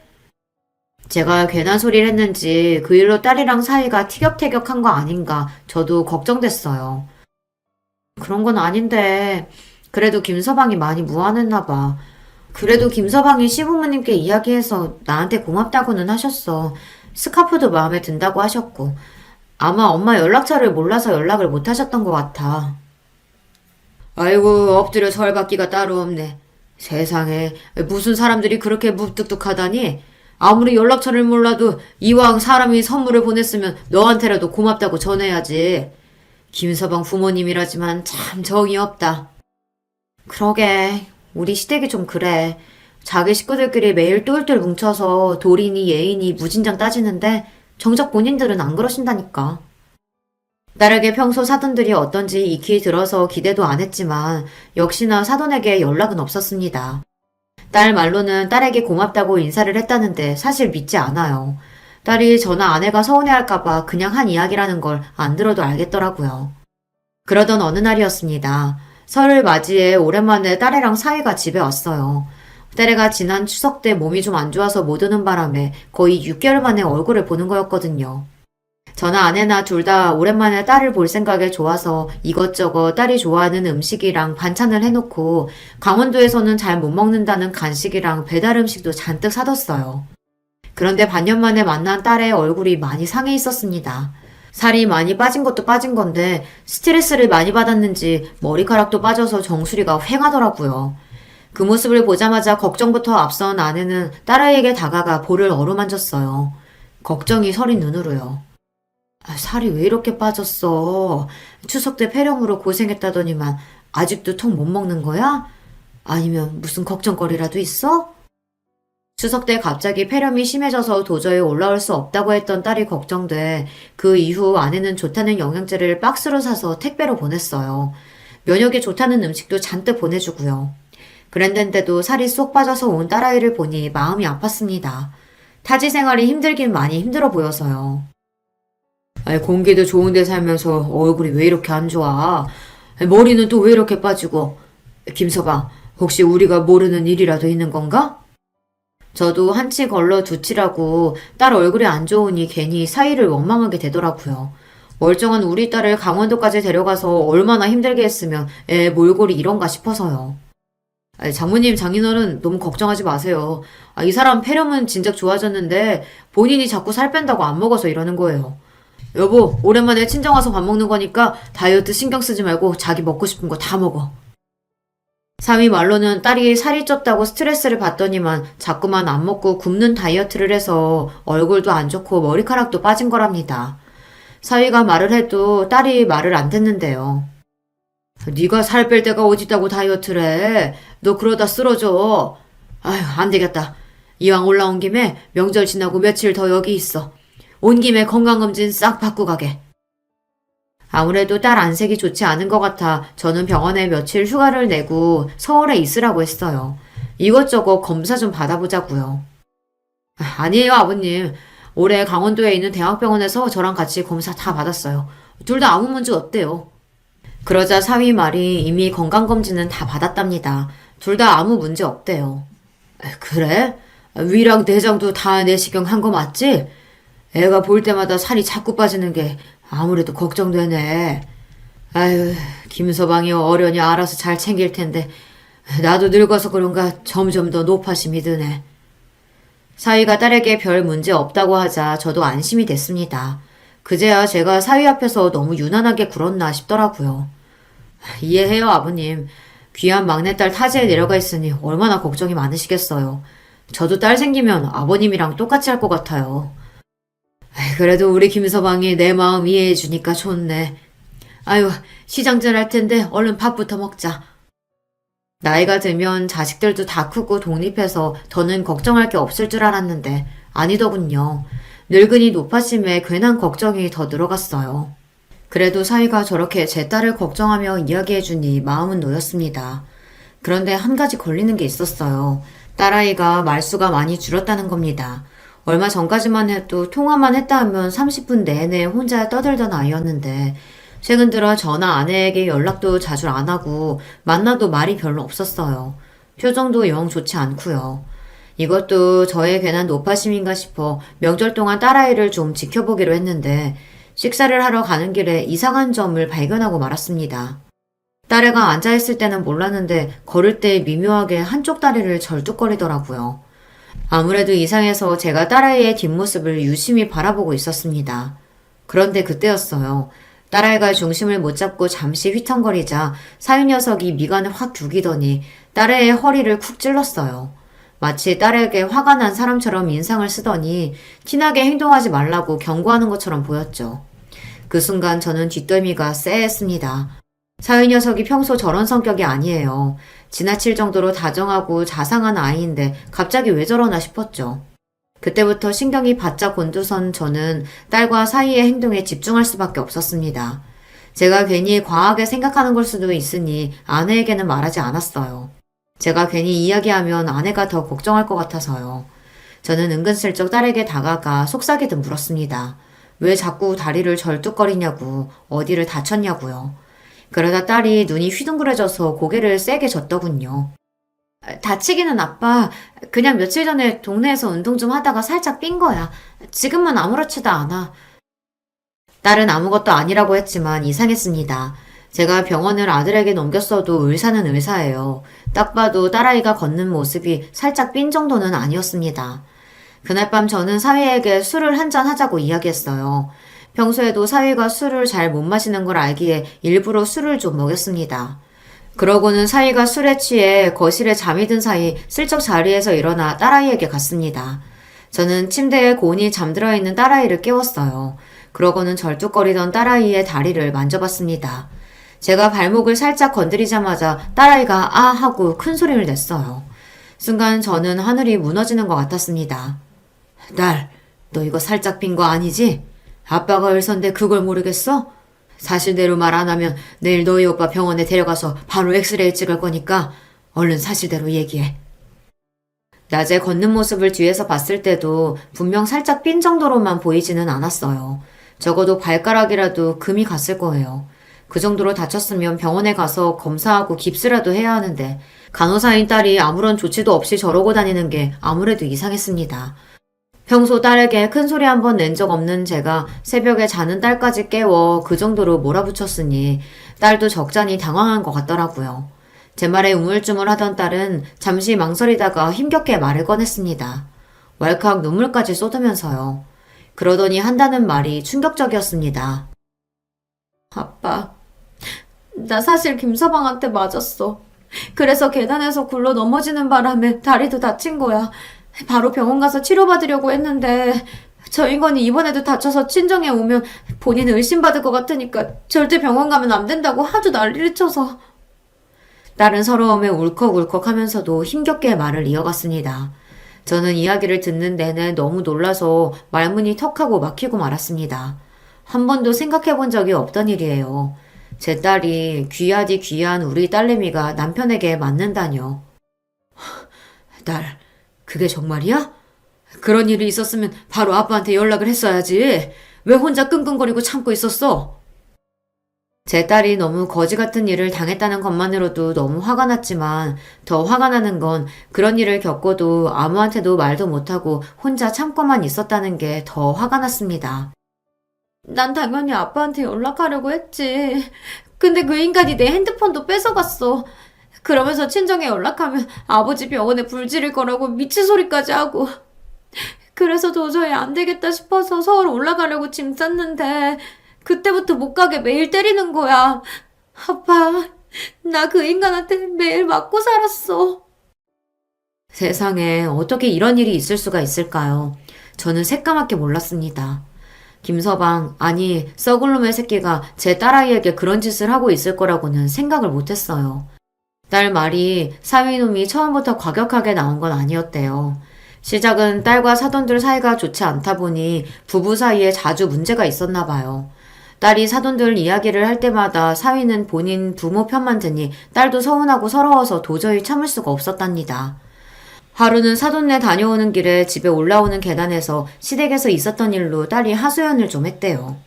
제가 괜한 소리를 했는지 그 일로 딸이랑 사이가 티격태격한 거 아닌가 저도 걱정됐어요. 그런 건 아닌데 그래도 김서방이 많이 무안했나 봐. 그래도 김서방이 시부모님께 이야기해서 나한테 고맙다고는 하셨어. 스카프도 마음에 든다고 하셨고. 아마 엄마 연락처를 몰라서 연락을 못 하셨던 것 같아. 아이고, 엎드려 절 받기가 따로 없네. 세상에, 무슨 사람들이 그렇게 무뚝뚝하다니? 아무리 연락처를 몰라도 이왕 사람이 선물을 보냈으면 너한테라도 고맙다고 전해야지. 김서방 부모님이라지만 참 정이 없다. 그러게, 우리 시댁이 좀 그래. 자기 식구들끼리 매일 똘똘 뭉쳐서 도리니 예인이 무진장 따지는데 정작 본인들은 안 그러신다니까. 딸에게 평소 사돈들이 어떤지 익히 들어서 기대도 안 했지만 역시나 사돈에게 연락은 없었습니다. 딸 말로는 딸에게 고맙다고 인사를 했다는데 사실 믿지 않아요. 딸이 저나 아내가 서운해할까봐 그냥 한 이야기라는 걸 안 들어도 알겠더라고요. 그러던 어느 날이었습니다. 설을 맞이해 오랜만에 딸애랑 사위가 집에 왔어요. 딸애가 지난 추석 때 몸이 좀 안 좋아서 못 오는 바람에 거의 6개월 만에 얼굴을 보는 거였거든요. 저나 아내나 둘 다 오랜만에 딸을 볼 생각에 좋아서 이것저것 딸이 좋아하는 음식이랑 반찬을 해놓고 강원도에서는 잘 못 먹는다는 간식이랑 배달 음식도 잔뜩 사뒀어요. 그런데 반년 만에 만난 딸의 얼굴이 많이 상해 있었습니다. 살이 많이 빠진 것도 빠진 건데 스트레스를 많이 받았는지 머리카락도 빠져서 정수리가 휑하더라고요. 그 모습을 보자마자 걱정부터 앞선 아내는 딸아이에게 다가가 볼을 어루만졌어요. 걱정이 서린 눈으로요. 살이 왜 이렇게 빠졌어? 추석 때 폐렴으로 고생했다더니만 아직도 통 못 먹는 거야? 아니면 무슨 걱정거리라도 있어? 추석 때 갑자기 폐렴이 심해져서 도저히 올라올 수 없다고 했던 딸이 걱정돼 그 이후 아내는 좋다는 영양제를 박스로 사서 택배로 보냈어요. 면역에 좋다는 음식도 잔뜩 보내주고요. 그랬는데도 살이 쏙 빠져서 온 딸아이를 보니 마음이 아팠습니다. 타지 생활이 힘들긴 많이 힘들어 보여서요. 공기도 좋은 데 살면서 얼굴이 왜 이렇게 안 좋아? 머리는 또 왜 이렇게 빠지고? 김서방, 혹시 우리가 모르는 일이라도 있는 건가? 저도 한치 걸러 두치라고 딸 얼굴이 안 좋으니 괜히 사이를 원망하게 되더라고요. 멀쩡한 우리 딸을 강원도까지 데려가서 얼마나 힘들게 했으면 애 몰골이 이런가 싶어서요. 장모님, 장인어른 너무 걱정하지 마세요. 이 사람 폐렴은 진작 좋아졌는데 본인이 자꾸 살 뺀다고 안 먹어서 이러는 거예요. 여보, 오랜만에 친정 와서 밥 먹는 거니까 다이어트 신경 쓰지 말고 자기 먹고 싶은 거 다 먹어. 사위 말로는 딸이 살이 쪘다고 스트레스를 받더니만 자꾸만 안 먹고 굶는 다이어트를 해서 얼굴도 안 좋고 머리카락도 빠진 거랍니다. 사위가 말을 해도 딸이 말을 안 듣는데요. 네가 살 뺄 데가 어딨다고 다이어트를 해. 너 그러다 쓰러져. 아휴, 안 되겠다. 이왕 올라온 김에 명절 지나고 며칠 더 여기 있어. 온 김에 건강검진 싹 받고 가게. 아무래도 딸 안색이 좋지 않은 것 같아 저는 병원에 며칠 휴가를 내고 서울에 있으라고 했어요. 이것저것 검사 좀 받아보자고요. 아니에요, 아버님. 올해 강원도에 있는 대학병원에서 저랑 같이 검사 다 받았어요. 둘 다 아무 문제 없대요. 그러자 사위 말이 이미 건강검진은 다 받았답니다. 둘 다 아무 문제 없대요. 그래? 위랑 내장도 다 내시경 한 거 맞지? 애가 볼 때마다 살이 자꾸 빠지는 게 아무래도 걱정되네. 아유, 김서방이 어련히 알아서 잘 챙길 텐데 나도 늙어서 그런가 점점 더 노파심이 드네. 사위가 딸에게 별 문제 없다고 하자 저도 안심이 됐습니다. 그제야 제가 사위 앞에서 너무 유난하게 굴었나 싶더라고요. 이해해요, 아버님. 귀한 막내딸 타지에 내려가 있으니 얼마나 걱정이 많으시겠어요. 저도 딸 생기면 아버님이랑 똑같이 할 것 같아요. 그래도 우리 김서방이 내 마음 이해해 주니까 좋네. 아유, 시장전 할 텐데 얼른 밥부터 먹자. 나이가 들면 자식들도 다 크고 독립해서 더는 걱정할 게 없을 줄 알았는데 아니더군요. 늙은이 노파심에 괜한 걱정이 더 늘어갔어요. 그래도 사위가 저렇게 제 딸을 걱정하며 이야기해 주니 마음은 놓였습니다. 그런데 한 가지 걸리는 게 있었어요. 딸아이가 말수가 많이 줄었다는 겁니다. 얼마 전까지만 해도 통화만 했다 하면 30분 내내 혼자 떠들던 아이였는데 최근 들어 저나 아내에게 연락도 자주 안 하고 만나도 말이 별로 없었어요. 표정도 영 좋지 않고요. 이것도 저의 괜한 노파심인가 싶어 명절 동안 딸아이를 좀 지켜보기로 했는데 식사를 하러 가는 길에 이상한 점을 발견하고 말았습니다. 딸애가 앉아있을 때는 몰랐는데 걸을 때 미묘하게 한쪽 다리를 절뚝거리더라고요. 아무래도 이상해서 제가 딸아이의 뒷모습을 유심히 바라보고 있었습니다. 그런데 그때였어요. 딸아이가 중심을 못 잡고 잠시 휘청거리자 사위 녀석이 미간을 확 죽이더니 딸애의 허리를 쿡 찔렀어요. 마치 딸에게 화가 난 사람처럼 인상을 쓰더니 티나게 행동하지 말라고 경고하는 것처럼 보였죠. 그 순간 저는 뒷덜미가 쎄했습니다. 사위 녀석이 평소 저런 성격이 아니에요. 지나칠 정도로 다정하고 자상한 아이인데 갑자기 왜 저러나 싶었죠. 그때부터 신경이 바짝 곤두선 저는 딸과 사위의 행동에 집중할 수밖에 없었습니다. 제가 괜히 과하게 생각하는 걸 수도 있으니 아내에게는 말하지 않았어요. 제가 괜히 이야기하면 아내가 더 걱정할 것 같아서요. 저는 은근슬쩍 딸에게 다가가 속삭이듯 물었습니다. 왜 자꾸 다리를 절뚝거리냐고, 어디를 다쳤냐고요. 그러다 딸이 눈이 휘둥그레져서 고개를 세게 젓더군요. 다치기는 아빠, 그냥 며칠 전에 동네에서 운동 좀 하다가 살짝 삔 거야. 지금은 아무렇지도 않아. 딸은 아무것도 아니라고 했지만 이상했습니다. 제가 병원을 아들에게 넘겼어도 의사는 의사예요. 딱 봐도 딸아이가 걷는 모습이 살짝 삔 정도는 아니었습니다. 그날 밤 저는 사위에게 술을 한잔 하자고 이야기했어요. 평소에도 사위가 술을 잘 못 마시는 걸 알기에 일부러 술을 좀 먹였습니다. 그러고는 사위가 술에 취해 거실에 잠이 든 사이 슬쩍 자리에서 일어나 딸아이에게 갔습니다. 저는 침대에 곤히 잠들어 있는 딸아이를 깨웠어요. 그러고는 절뚝거리던 딸아이의 다리를 만져봤습니다. 제가 발목을 살짝 건드리자마자 딸아이가 아 하고 큰 소리를 냈어요. 순간 저는 하늘이 무너지는 것 같았습니다. 딸, 너 이거 살짝 빈 거 아니지? 아빠가 의사인데 그걸 모르겠어? 사실대로 말 안 하면 내일 너희 오빠 병원에 데려가서 바로 엑스레이 찍을 거니까 얼른 사실대로 얘기해. 낮에 걷는 모습을 뒤에서 봤을 때도 분명 살짝 삔 정도로만 보이지는 않았어요. 적어도 발가락이라도 금이 갔을 거예요. 그 정도로 다쳤으면 병원에 가서 검사하고 깁스라도 해야 하는데 간호사인 딸이 아무런 조치도 없이 저러고 다니는 게 아무래도 이상했습니다. 평소 딸에게 큰 소리 한 번 낸 적 없는 제가 새벽에 자는 딸까지 깨워 그 정도로 몰아붙였으니 딸도 적잖이 당황한 것 같더라고요. 제 말에 우물쭈물하던 딸은 잠시 망설이다가 힘겹게 말을 꺼냈습니다. 왈칵 눈물까지 쏟으면서요. 그러더니 한다는 말이 충격적이었습니다. 아빠, 나 사실 김서방한테 맞았어. 그래서 계단에서 굴러 넘어지는 바람에 다리도 다친 거야. 바로 병원 가서 치료받으려고 했는데 저 인간이 이번에도 다쳐서 친정에 오면 본인 의심받을 것 같으니까 절대 병원 가면 안 된다고 하도 난리를 쳐서. 딸은 서러움에 울컥울컥 하면서도 힘겹게 말을 이어갔습니다. 저는 이야기를 듣는 내내 너무 놀라서 말문이 턱하고 막히고 말았습니다. 한 번도 생각해 본 적이 없던 일이에요. 제 딸이 귀하디 귀한 우리 딸내미가 남편에게 맞는다뇨. 딸, 그게 정말이야? 그런 일이 있었으면 바로 아빠한테 연락을 했어야지. 왜 혼자 끙끙거리고 참고 있었어? 제 딸이 너무 거지 같은 일을 당했다는 것만으로도 너무 화가 났지만 더 화가 나는 건 그런 일을 겪고도 아무한테도 말도 못하고 혼자 참고만 있었다는 게 더 화가 났습니다. 난 당연히 아빠한테 연락하려고 했지. 근데 그 인간이 내 핸드폰도 뺏어갔어. 그러면서 친정에 연락하면 아버지 병원에 불 지를 거라고 미친 소리까지 하고. 그래서 도저히 안 되겠다 싶어서 서울 올라가려고 짐 쌌는데 그때부터 못 가게 매일 때리는 거야. 아빠, 나 그 인간한테 매일 맞고 살았어. 세상에 어떻게 이런 일이 있을 수가 있을까요? 저는 새까맣게 몰랐습니다. 김서방, 아니 썩은 놈의 새끼가 제 딸아이에게 그런 짓을 하고 있을 거라고는 생각을 못했어요. 딸 말이 사위놈이 처음부터 과격하게 나온 건 아니었대요. 시작은 딸과 사돈들 사이가 좋지 않다 보니 부부 사이에 자주 문제가 있었나 봐요. 딸이 사돈들 이야기를 할 때마다 사위는 본인 부모 편만 드니 딸도 서운하고 서러워서 도저히 참을 수가 없었답니다. 하루는 사돈네 다녀오는 길에 집에 올라오는 계단에서 시댁에서 있었던 일로 딸이 하소연을 좀 했대요.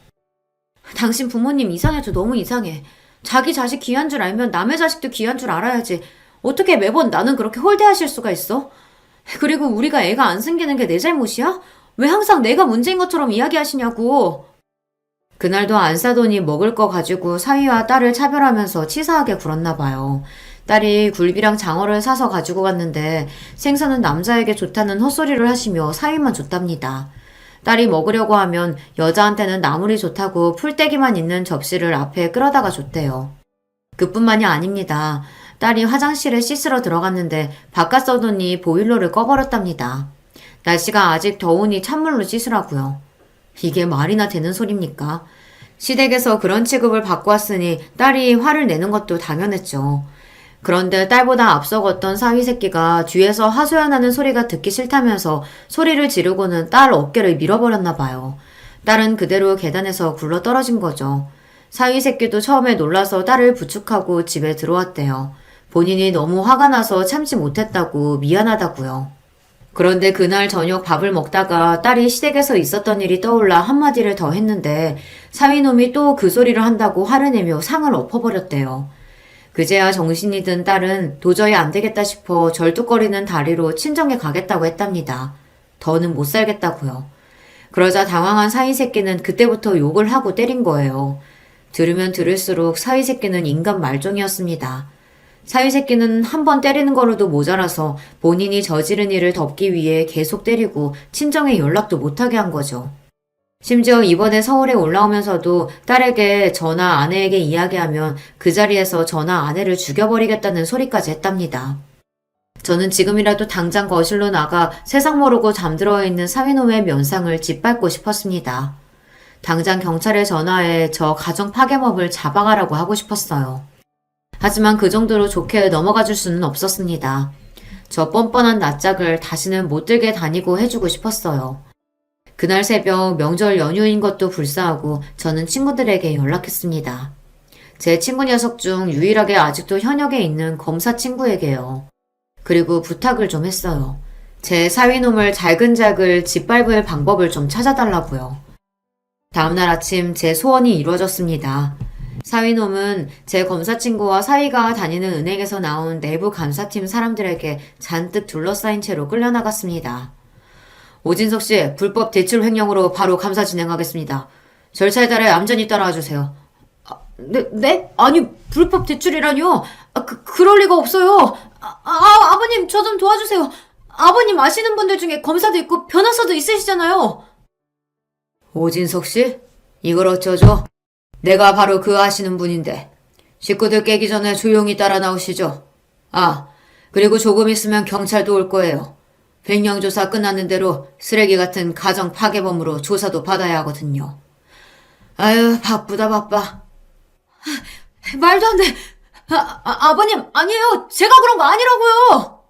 당신 부모님 이상해져. 너무 이상해. 자기 자식 귀한 줄 알면 남의 자식도 귀한 줄 알아야지. 어떻게 매번 나는 그렇게 홀대하실 수가 있어? 그리고 우리가 애가 안 생기는 게 내 잘못이야? 왜 항상 내가 문제인 것처럼 이야기하시냐고. 그날도 안사돈이 먹을 거 가지고 사위와 딸을 차별하면서 치사하게 굴었나 봐요. 딸이 굴비랑 장어를 사서 가지고 갔는데 생선은 남자에게 좋다는 헛소리를 하시며 사위만 줬답니다. 딸이 먹으려고 하면 여자한테는 나물이 좋다고 풀떼기만 있는 접시를 앞에 끌어다가 줬대요. 그뿐만이 아닙니다. 딸이 화장실에 씻으러 들어갔는데 바깥 서더니 보일러를 꺼버렸답니다. 날씨가 아직 더우니 찬물로 씻으라고요. 이게 말이나 되는 소립니까? 시댁에서 그런 취급을 받고 왔으니 딸이 화를 내는 것도 당연했죠. 그런데 딸보다 앞서갔던 사위 새끼가 뒤에서 하소연하는 소리가 듣기 싫다면서 소리를 지르고는 딸 어깨를 밀어버렸나 봐요. 딸은 그대로 계단에서 굴러 떨어진 거죠. 사위 새끼도 처음에 놀라서 딸을 부축하고 집에 들어왔대요. 본인이 너무 화가 나서 참지 못했다고 미안하다고요. 그런데 그날 저녁 밥을 먹다가 딸이 시댁에서 있었던 일이 떠올라 한마디를 더 했는데 사위놈이 또 그 소리를 한다고 화를 내며 상을 엎어버렸대요. 그제야 정신이 든 딸은 도저히 안 되겠다 싶어 절뚝거리는 다리로 친정에 가겠다고 했답니다. 더는 못 살겠다고요. 그러자 당황한 사위 새끼는 그때부터 욕을 하고 때린 거예요. 들으면 들을수록 사위 새끼는 인간 말종이었습니다. 사위 새끼는 한 번 때리는 거로도 모자라서 본인이 저지른 일을 덮기 위해 계속 때리고 친정에 연락도 못하게 한 거죠. 심지어 이번에 서울에 올라오면서도 딸에게 전화 아내에게 이야기하면 그 자리에서 전화 아내를 죽여버리겠다는 소리까지 했답니다. 저는 지금이라도 당장 거실로 나가 세상 모르고 잠들어 있는 사위놈의 면상을 짓밟고 싶었습니다. 당장 경찰에 전화해 저 가정 파괴범을 잡아가라고 하고 싶었어요. 하지만 그 정도로 좋게 넘어가 줄 수는 없었습니다. 저 뻔뻔한 낯짝을 다시는 못 들게 다니고 해주고 싶었어요. 그날 새벽 명절 연휴인 것도 불사하고 저는 친구들에게 연락했습니다. 제 친구 녀석 중 유일하게 아직도 현역에 있는 검사 친구에게요. 그리고 부탁을 좀 했어요. 제 사위놈을 잘근잘근 짓밟을 방법을 좀 찾아달라고요. 다음날 아침 제 소원이 이루어졌습니다. 사위놈은 제 검사 친구와 사위가 다니는 은행에서 나온 내부 감사팀 사람들에게 잔뜩 둘러싸인 채로 끌려나갔습니다. 오진석 씨, 불법 대출 횡령으로 바로 감사 진행하겠습니다. 절차에 따라 얌전히 따라와 주세요. 네? 아니, 불법 대출이라뇨? 그럴 리가 없어요. 아버님, 저 좀 도와주세요. 아버님 아시는 분들 중에 검사도 있고 변호사도 있으시잖아요. 오진석 씨? 이걸 어쩌죠? 내가 바로 그 아시는 분인데. 식구들 깨기 전에 조용히 따라 나오시죠. 그리고 조금 있으면 경찰도 올 거예요. 횡령조사 끝나는 대로 쓰레기 같은 가정 파괴범으로 조사도 받아야 하거든요. 아유, 바쁘다 바빠. 말도 안 돼. 아버님, 아니에요. 제가 그런 거 아니라고요.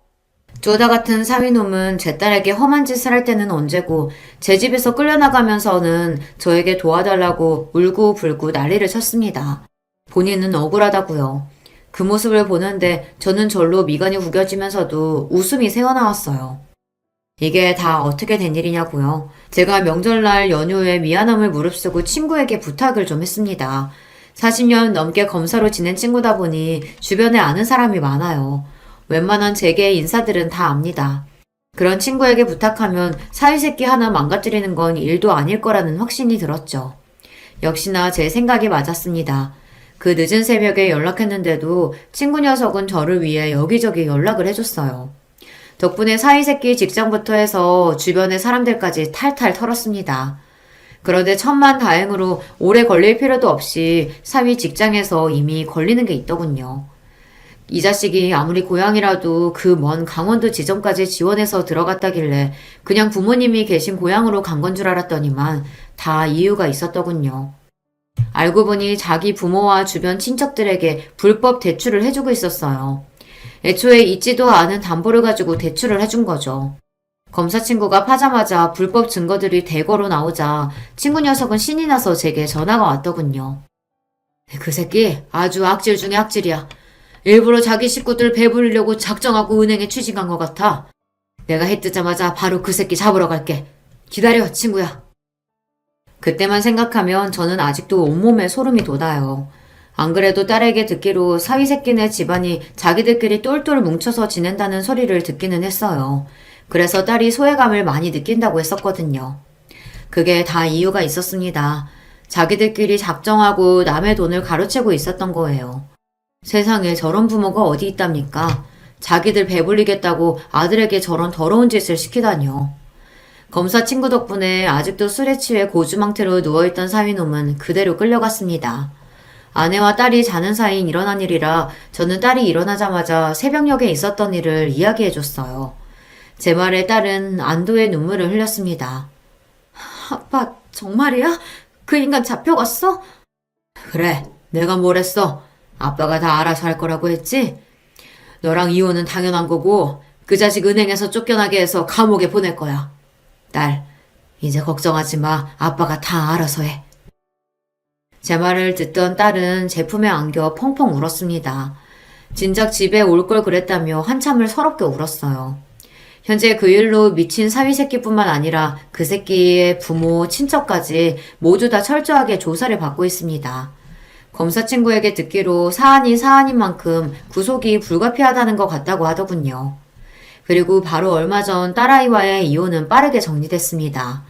쪼다 같은 사위놈은 제 딸에게 험한 짓을 할 때는 언제고 제 집에서 끌려나가면서는 저에게 도와달라고 울고불고 난리를 쳤습니다. 본인은 억울하다고요. 그 모습을 보는데 저는 절로 미간이 구겨지면서도 웃음이 새어나왔어요. 이게 다 어떻게 된 일이냐고요. 제가 명절날 연휴에 미안함을 무릅쓰고 친구에게 부탁을 좀 했습니다. 40년 넘게 검사로 지낸 친구다 보니 주변에 아는 사람이 많아요. 웬만한 재계의 인사들은 다 압니다. 그런 친구에게 부탁하면 사위새끼 하나 망가뜨리는 건 일도 아닐 거라는 확신이 들었죠. 역시나 제 생각이 맞았습니다. 그 늦은 새벽에 연락했는데도 친구 녀석은 저를 위해 여기저기 연락을 해줬어요. 덕분에 사위새끼 직장부터 해서 주변의 사람들까지 탈탈 털었습니다. 그런데 천만다행으로 오래 걸릴 필요도 없이 사위 직장에서 이미 걸리는 게 있더군요. 이 자식이 아무리 고향이라도 그 먼 강원도 지점까지 지원해서 들어갔다길래 그냥 부모님이 계신 고향으로 간 건 줄 알았더니만 다 이유가 있었더군요. 알고 보니 자기 부모와 주변 친척들에게 불법 대출을 해주고 있었어요. 애초에 있지도 않은 담보를 가지고 대출을 해준 거죠. 검사 친구가 파자마자 불법 증거들이 대거로 나오자 친구 녀석은 신이 나서 제게 전화가 왔더군요. 그 새끼 아주 악질 중에 악질이야. 일부러 자기 식구들 배부리려고 작정하고 은행에 취직한 것 같아. 내가 해 뜨자마자 바로 그 새끼 잡으러 갈게. 기다려, 친구야. 그때만 생각하면 저는 아직도 온몸에 소름이 돋아요. 안 그래도 딸에게 듣기로 사위새끼네 집안이 자기들끼리 똘똘 뭉쳐서 지낸다는 소리를 듣기는 했어요. 그래서 딸이 소외감을 많이 느낀다고 했었거든요. 그게 다 이유가 있었습니다. 자기들끼리 작정하고 남의 돈을 가로채고 있었던 거예요. 세상에 저런 부모가 어디 있답니까? 자기들 배불리겠다고 아들에게 저런 더러운 짓을 시키다니요. 검사 친구 덕분에 아직도 술에 취해 고주망태로 누워있던 사위놈은 그대로 끌려갔습니다. 아내와 딸이 자는 사이인 일어난 일이라 저는 딸이 일어나자마자 새벽녘에 있었던 일을 이야기해줬어요. 제 말에 딸은 안도의 눈물을 흘렸습니다. 아빠, 정말이야? 그 인간 잡혀갔어? 그래, 내가 뭘 했어? 아빠가 다 알아서 할 거라고 했지? 너랑 이혼은 당연한 거고 그 자식 은행에서 쫓겨나게 해서 감옥에 보낼 거야. 딸, 이제 걱정하지 마. 아빠가 다 알아서 해. 제 말을 듣던 딸은 제품에 안겨 펑펑 울었습니다. 진작 집에 올 걸 그랬다며 한참을 서럽게 울었어요. 현재 그 일로 미친 사위새끼뿐만 아니라 그 새끼의 부모, 친척까지 모두 다 철저하게 조사를 받고 있습니다. 검사 친구에게 듣기로 사안이 사안인 만큼 구속이 불가피하다는 것 같다고 하더군요. 그리고 바로 얼마 전 딸아이와의 이혼은 빠르게 정리됐습니다.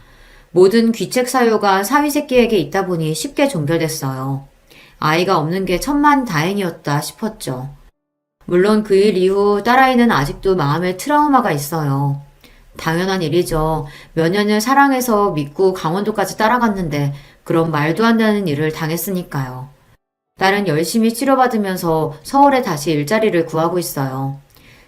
모든 귀책 사유가 사위새끼에게 있다 보니 쉽게 종결됐어요. 아이가 없는 게 천만다행이었다 싶었죠. 물론 그 일 이후 딸아이는 아직도 마음에 트라우마가 있어요. 당연한 일이죠. 몇 년을 사랑해서 믿고 강원도까지 따라갔는데 그런 말도 안 되는 일을 당했으니까요. 딸은 열심히 치료받으면서 서울에 다시 일자리를 구하고 있어요.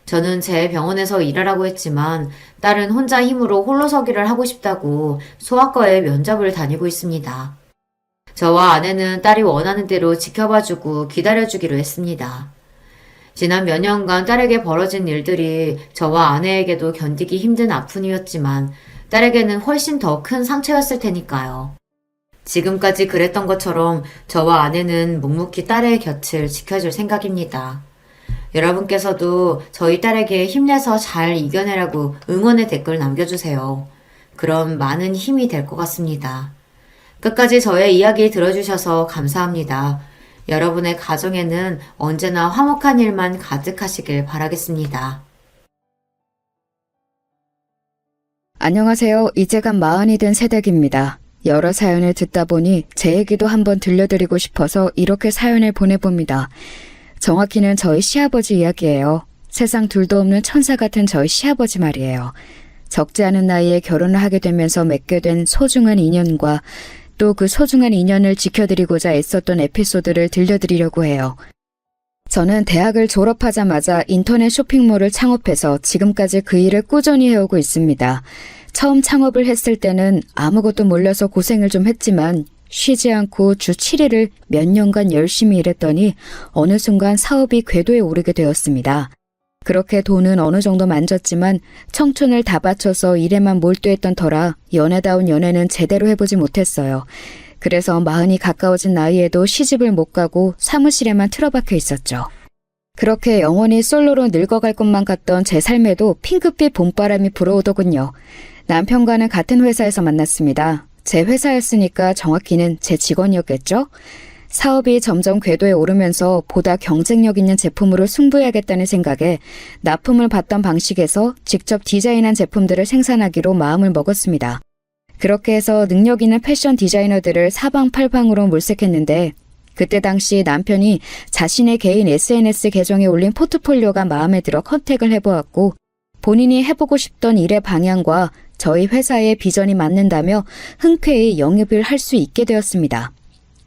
저는 제 병원에서 일하라고 했지만 딸은 혼자 힘으로 홀로서기를 하고 싶다고 소아과에 면접을 다니고 있습니다. 저와 아내는 딸이 원하는 대로 지켜봐주고 기다려주기로 했습니다. 지난 몇 년간 딸에게 벌어진 일들이 저와 아내에게도 견디기 힘든 아픔이었지만 딸에게는 훨씬 더 큰 상처였을 테니까요. 지금까지 그랬던 것처럼 저와 아내는 묵묵히 딸의 곁을 지켜줄 생각입니다. 여러분께서도 저희 딸에게 힘내서 잘 이겨내라고 응원의 댓글 남겨주세요. 그럼 많은 힘이 될 것 같습니다. 끝까지 저의 이야기 들어주셔서 감사합니다. 여러분의 가정에는 언제나 화목한 일만 가득하시길 바라겠습니다. 안녕하세요. 이제가 40이 된 새댁입니다. 여러 사연을 듣다 보니 제 얘기도 한번 들려드리고 싶어서 이렇게 사연을 보내봅니다. 정확히는 저희 시아버지 이야기예요. 세상 둘도 없는 천사 같은 저희 시아버지 말이에요. 적지 않은 나이에 결혼을 하게 되면서 맺게 된 소중한 인연과 또 그 소중한 인연을 지켜드리고자 애썼던 에피소드를 들려드리려고 해요. 저는 대학을 졸업하자마자 인터넷 쇼핑몰을 창업해서 지금까지 그 일을 꾸준히 해오고 있습니다. 처음 창업을 했을 때는 아무것도 몰라서 고생을 좀 했지만 쉬지 않고 주 7일을 몇 년간 열심히 일했더니 어느 순간 사업이 궤도에 오르게 되었습니다. 그렇게 돈은 어느 정도 만졌지만 청춘을 다 바쳐서 일에만 몰두했던 터라 연애다운 연애는 제대로 해보지 못했어요. 그래서 40이 가까워진 나이에도 시집을 못 가고 사무실에만 틀어박혀 있었죠. 그렇게 영원히 솔로로 늙어갈 것만 같던 제 삶에도 핑크빛 봄바람이 불어오더군요. 남편과는 같은 회사에서 만났습니다. 제 회사였으니까 정확히는 제 직원이었겠죠? 사업이 점점 궤도에 오르면서 보다 경쟁력 있는 제품으로 승부해야겠다는 생각에 납품을 받던 방식에서 직접 디자인한 제품들을 생산하기로 마음을 먹었습니다. 그렇게 해서 능력 있는 패션 디자이너들을 사방팔방으로 물색했는데 그때 당시 남편이 자신의 개인 SNS 계정에 올린 포트폴리오가 마음에 들어 컨택을 해보았고 본인이 해보고 싶던 일의 방향과 저희 회사의 비전이 맞는다며 흔쾌히 영입을 할 수 있게 되었습니다.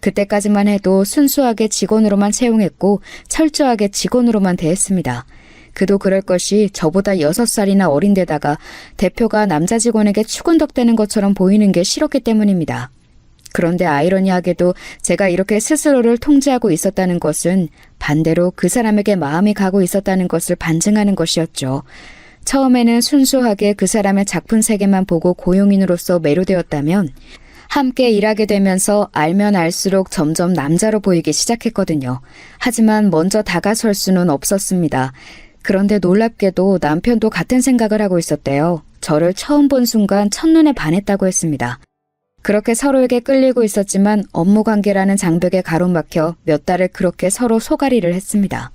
그때까지만 해도 순수하게 직원으로만 채용했고 철저하게 직원으로만 대했습니다. 그도 그럴 것이 저보다 6살이나 어린 데다가 대표가 남자 직원에게 추근덕대는 것처럼 보이는 게 싫었기 때문입니다. 그런데 아이러니하게도 제가 이렇게 스스로를 통제하고 있었다는 것은 반대로 그 사람에게 마음이 가고 있었다는 것을 반증하는 것이었죠. 처음에는 순수하게 그 사람의 작품 세계만 보고 고용인으로서 매료되었다면 함께 일하게 되면서 알면 알수록 점점 남자로 보이기 시작했거든요. 하지만 먼저 다가설 수는 없었습니다. 그런데 놀랍게도 남편도 같은 생각을 하고 있었대요. 저를 처음 본 순간 첫눈에 반했다고 했습니다. 그렇게 서로에게 끌리고 있었지만 업무 관계라는 장벽에 가로막혀 몇 달을 그렇게 서로 소가리를 했습니다.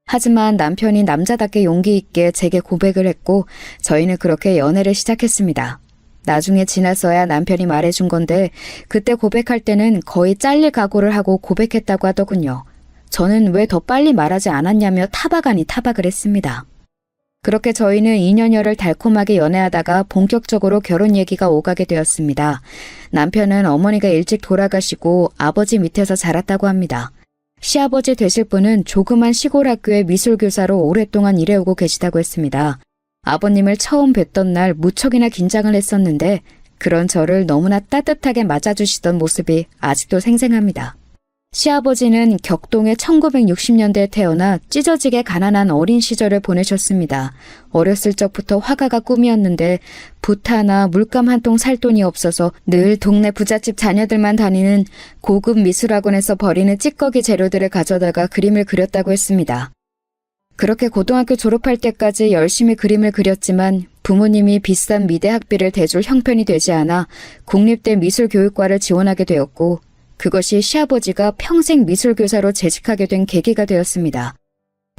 하지만 남편이 남자답게 용기 있게 제게 고백을 했고 저희는 그렇게 연애를 시작했습니다. 나중에 지나서야 남편이 말해준 건데 그때 고백할 때는 거의 잘릴 각오를 하고 고백했다고 하더군요. 저는 왜 더 빨리 말하지 않았냐며 타박 아니 타박을 했습니다. 그렇게 저희는 2년여를 달콤하게 연애하다가 본격적으로 결혼 얘기가 오가게 되었습니다. 남편은 어머니가 일찍 돌아가시고 아버지 밑에서 자랐다고 합니다. 시아버지 되실 분은 조그만 시골 학교의 미술교사로 오랫동안 일해오고 계시다고 했습니다. 아버님을 처음 뵀던 날 무척이나 긴장을 했었는데 그런 저를 너무나 따뜻하게 맞아주시던 모습이 아직도 생생합니다. 시아버지는 격동의 1960년대에 태어나 찢어지게 가난한 어린 시절을 보내셨습니다. 어렸을 적부터 화가가 꿈이었는데 붓 하나 물감 한 통 살 돈이 없어서 늘 동네 부잣집 자녀들만 다니는 고급 미술학원에서 버리는 찌꺼기 재료들을 가져다가 그림을 그렸다고 했습니다. 그렇게 고등학교 졸업할 때까지 열심히 그림을 그렸지만 부모님이 비싼 미대 학비를 대줄 형편이 되지 않아 국립대 미술교육과를 지원하게 되었고 그것이 시아버지가 평생 미술교사로 재직하게 된 계기가 되었습니다.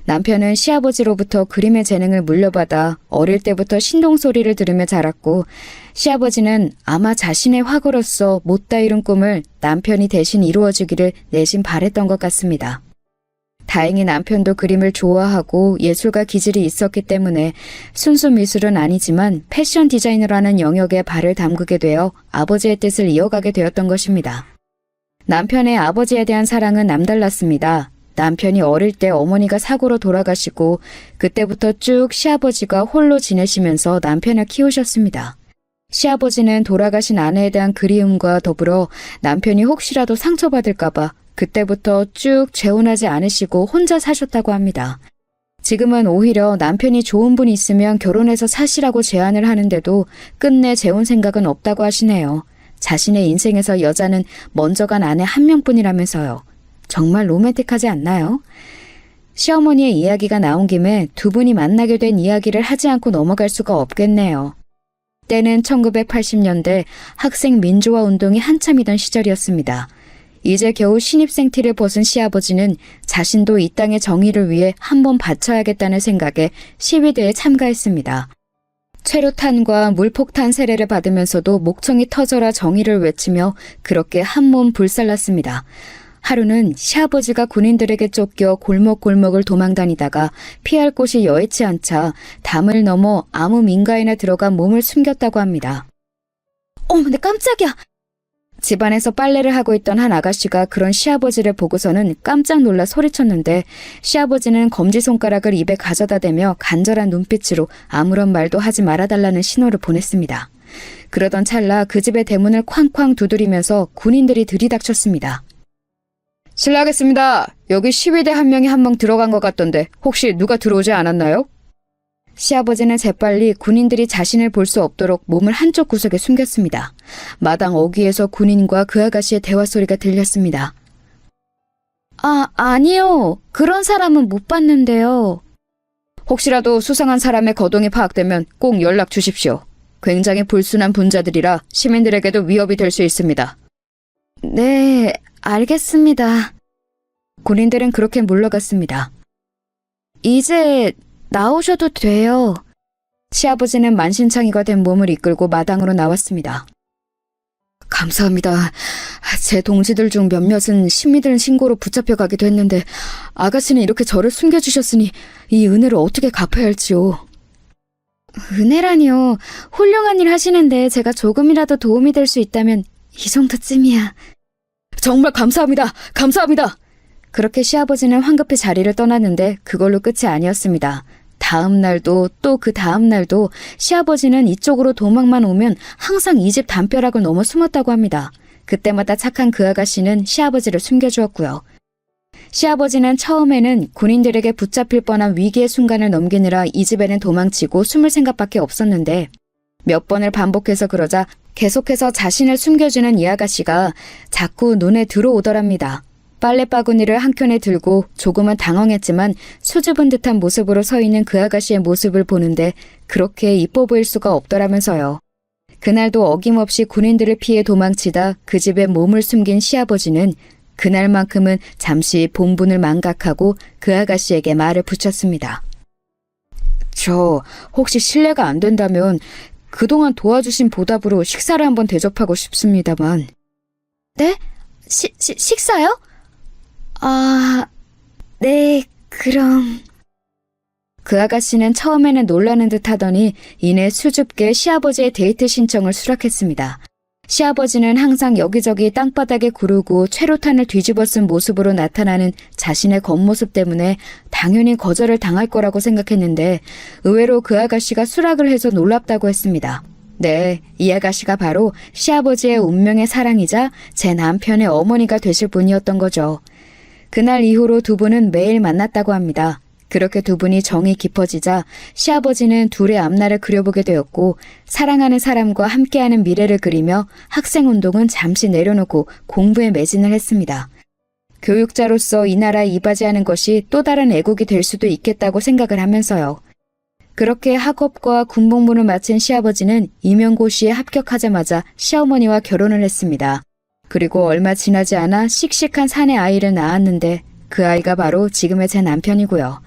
남편은 시아버지로부터 그림의 재능을 물려받아 어릴 때부터 신동소리를 들으며 자랐고 시아버지는 아마 자신의 화가로서 못다 이룬 꿈을 남편이 대신 이루어주기를 내심 바랬던 것 같습니다. 다행히 남편도 그림을 좋아하고 예술가 기질이 있었기 때문에 순수 미술은 아니지만 패션 디자이너라는 영역에 발을 담그게 되어 아버지의 뜻을 이어가게 되었던 것입니다. 남편의 아버지에 대한 사랑은 남달랐습니다. 남편이 어릴 때 어머니가 사고로 돌아가시고 그때부터 쭉 시아버지가 홀로 지내시면서 남편을 키우셨습니다. 시아버지는 돌아가신 아내에 대한 그리움과 더불어 남편이 혹시라도 상처받을까봐 그때부터 쭉 재혼하지 않으시고 혼자 사셨다고 합니다. 지금은 오히려 남편이 좋은 분이 있으면 결혼해서 사시라고 제안을 하는데도 끝내 재혼 생각은 없다고 하시네요. 자신의 인생에서 여자는 먼저 간 아내 한 명뿐이라면서요. 정말 로맨틱하지 않나요? 시어머니의 이야기가 나온 김에 두 분이 만나게 된 이야기를 하지 않고 넘어갈 수가 없겠네요. 때는 1980년대 학생 민주화 운동이 한참이던 시절이었습니다. 이제 겨우 신입생 티를 벗은 시아버지는 자신도 이 땅의 정의를 위해 한번 바쳐야겠다는 생각에 시위대에 참가했습니다. 최루탄과 물폭탄 세례를 받으면서도 목청이 터져라 정의를 외치며 그렇게 한몸 불살랐습니다. 하루는 시아버지가 군인들에게 쫓겨 골목골목을 도망다니다가 피할 곳이 여의치 않자 담을 넘어 아무 민가에나 들어가 몸을 숨겼다고 합니다. 어머, 깜짝이야! 집안에서 빨래를 하고 있던 한 아가씨가 그런 시아버지를 보고서는 깜짝 놀라 소리쳤는데 시아버지는 검지손가락을 입에 가져다 대며 간절한 눈빛으로 아무런 말도 하지 말아달라는 신호를 보냈습니다. 그러던 찰나 그 집의 대문을 쾅쾅 두드리면서 군인들이 들이닥쳤습니다. 실례하겠습니다. 여기 시위대 한 명이 한 명 들어간 것 같던데 혹시 누가 들어오지 않았나요? 시아버지는 재빨리 군인들이 자신을 볼 수 없도록 몸을 한쪽 구석에 숨겼습니다. 마당 어귀에서 군인과 그 아가씨의 대화 소리가 들렸습니다. 아니요. 그런 사람은 못 봤는데요. 혹시라도 수상한 사람의 거동이 파악되면 꼭 연락 주십시오. 굉장히 불순한 분자들이라 시민들에게도 위협이 될 수 있습니다. 네, 알겠습니다. 군인들은 그렇게 물러갔습니다. 이제 나오셔도 돼요. 시아버지는 만신창이가 된 몸을 이끌고 마당으로 나왔습니다. 감사합니다. 제 동지들 중 몇몇은 신미들 신고로 붙잡혀가기도 했는데 아가씨는 이렇게 저를 숨겨주셨으니 이 은혜를 어떻게 갚아야 할지요. 은혜라니요. 훌륭한 일 하시는데 제가 조금이라도 도움이 될 수 있다면 이 정도쯤이야. 정말 감사합니다. 감사합니다. 그렇게 시아버지는 황급히 자리를 떠났는데 그걸로 끝이 아니었습니다. 다음 날도 또 그 다음 날도 시아버지는 이쪽으로 도망만 오면 항상 이 집 담벼락을 넘어 숨었다고 합니다. 그때마다 착한 그 아가씨는 시아버지를 숨겨주었고요. 시아버지는 처음에는 군인들에게 붙잡힐 뻔한 위기의 순간을 넘기느라 이 집에는 도망치고 숨을 생각밖에 없었는데 몇 번을 반복해서 그러자 계속해서 자신을 숨겨주는 이 아가씨가 자꾸 눈에 들어오더랍니다. 빨래 바구니를 한 켠에 들고 조금은 당황했지만 수줍은 듯한 모습으로 서 있는 그 아가씨의 모습을 보는데 그렇게 이뻐 보일 수가 없더라면서요. 그날도 어김없이 군인들을 피해 도망치다 그 집에 몸을 숨긴 시아버지는 그날만큼은 잠시 본분을 망각하고 그 아가씨에게 말을 붙였습니다. 저 혹시 실례가 안 된다면 그동안 도와주신 보답으로 식사를 한번 대접하고 싶습니다만. 네? 식사요? 아, 네, 그럼. 그 아가씨는 처음에는 놀라는 듯 하더니 이내 수줍게 시아버지의 데이트 신청을 수락했습니다. 시아버지는 항상 여기저기 땅바닥에 구르고 최루탄을 뒤집어 쓴 모습으로 나타나는 자신의 겉모습 때문에 당연히 거절을 당할 거라고 생각했는데 의외로 그 아가씨가 수락을 해서 놀랍다고 했습니다. 네, 이 아가씨가 바로 시아버지의 운명의 사랑이자 제 남편의 어머니가 되실 분이었던 거죠. 그날 이후로 두 분은 매일 만났다고 합니다. 그렇게 두 분이 정이 깊어지자 시아버지는 둘의 앞날을 그려보게 되었고 사랑하는 사람과 함께하는 미래를 그리며 학생운동은 잠시 내려놓고 공부에 매진을 했습니다. 교육자로서 이 나라에 이바지하는 것이 또 다른 애국이 될 수도 있겠다고 생각을 하면서요. 그렇게 학업과 군복무를 마친 시아버지는 임용고시에 합격하자마자 시어머니와 결혼을 했습니다. 그리고 얼마 지나지 않아 씩씩한 사내 아이를 낳았는데 그 아이가 바로 지금의 제 남편이고요.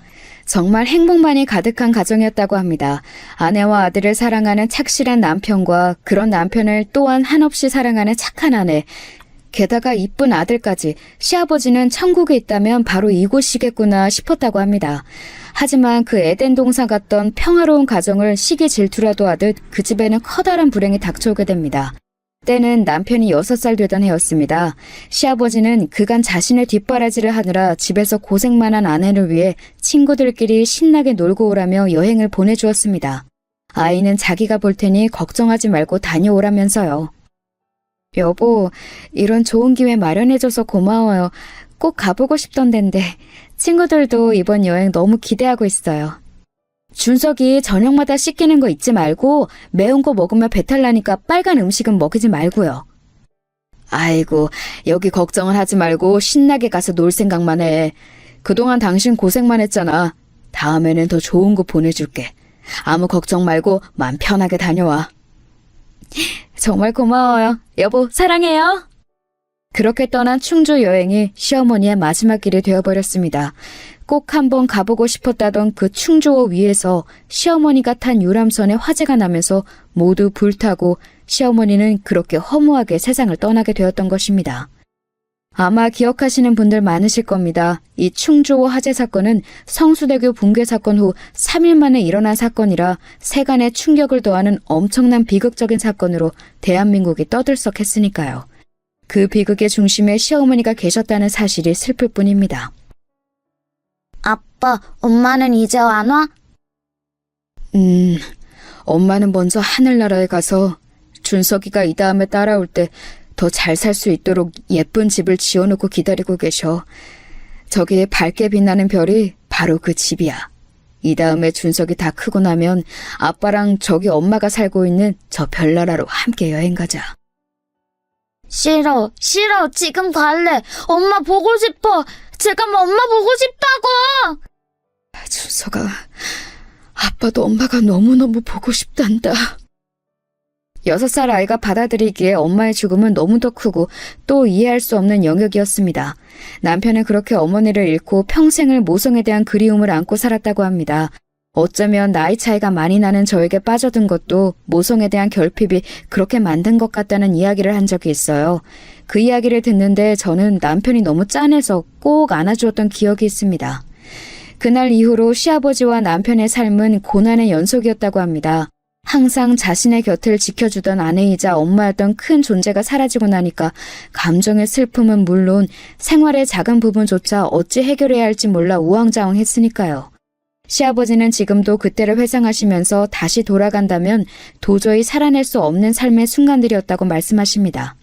정말 행복만이 가득한 가정이었다고 합니다. 아내와 아들을 사랑하는 착실한 남편과 그런 남편을 또한 한없이 사랑하는 착한 아내, 게다가 이쁜 아들까지. 시아버지는 천국에 있다면 바로 이곳이겠구나 싶었다고 합니다. 하지만 그 에덴 동산 같던 평화로운 가정을 시기 질투라도 하듯 그 집에는 커다란 불행이 닥쳐오게 됩니다. 때는 남편이 6살 되던 해였습니다. 시아버지는 그간 자신의 뒷바라지를 하느라 집에서 고생만 한 아내를 위해 친구들끼리 신나게 놀고 오라며 여행을 보내주었습니다. 아이는 자기가 볼 테니 걱정하지 말고 다녀오라면서요. 여보, 이런 좋은 기회 마련해줘서 고마워요. 꼭 가보고 싶던 데인데 친구들도 이번 여행 너무 기대하고 있어요. 준석이 저녁마다 씻기는 거 잊지 말고 매운 거 먹으면 배탈 나니까 빨간 음식은 먹이지 말고요. 아이고, 여기 걱정을 하지 말고 신나게 가서 놀 생각만 해. 그동안 당신 고생만 했잖아. 다음에는 더 좋은 거 보내줄게. 아무 걱정 말고 맘 편하게 다녀와. 정말 고마워요. 여보, 사랑해요. 그렇게 떠난 충주 여행이 시어머니의 마지막 길이 되어버렸습니다. 꼭 한번 가보고 싶었다던 그 충주호 위에서 시어머니가 탄 유람선에 화재가 나면서 모두 불타고 시어머니는 그렇게 허무하게 세상을 떠나게 되었던 것입니다. 아마 기억하시는 분들 많으실 겁니다. 이 충주호 화재 사건은 성수대교 붕괴 사건 후 3일 만에 일어난 사건이라 세간의 충격을 더하는 엄청난 비극적인 사건으로 대한민국이 떠들썩했으니까요. 그 비극의 중심에 시어머니가 계셨다는 사실이 슬플 뿐입니다. 아빠, 엄마는 이제 안 와? 엄마는 먼저 하늘나라에 가서 준석이가 이 다음에 따라올 때 더 잘 살 수 있도록 예쁜 집을 지어놓고 기다리고 계셔. 저기 밝게 빛나는 별이 바로 그 집이야. 이 다음에 준석이 다 크고 나면 아빠랑 저기 엄마가 살고 있는 저 별나라로 함께 여행 가자. 싫어, 지금 갈래. 엄마 보고 싶어. 제가 엄마 보고 싶다고. 준석아, 아빠도 엄마가 너무너무 보고 싶단다. 6살 아이가 받아들이기에 엄마의 죽음은 너무도 크고 또 이해할 수 없는 영역이었습니다. 남편은 그렇게 어머니를 잃고 평생을 모성에 대한 그리움을 안고 살았다고 합니다. 어쩌면 나이 차이가 많이 나는 저에게 빠져든 것도 모성에 대한 결핍이 그렇게 만든 것 같다는 이야기를 한 적이 있어요. 그 이야기를 듣는데 저는 남편이 너무 짠해서 꼭 안아주었던 기억이 있습니다. 그날 이후로 시아버지와 남편의 삶은 고난의 연속이었다고 합니다. 항상 자신의 곁을 지켜주던 아내이자 엄마였던 큰 존재가 사라지고 나니까 감정의 슬픔은 물론 생활의 작은 부분조차 어찌 해결해야 할지 몰라 우왕좌왕했으니까요. 시아버지는 지금도 그때를 회상하시면서 다시 돌아간다면 도저히 살아낼 수 없는 삶의 순간들이었다고 말씀하십니다.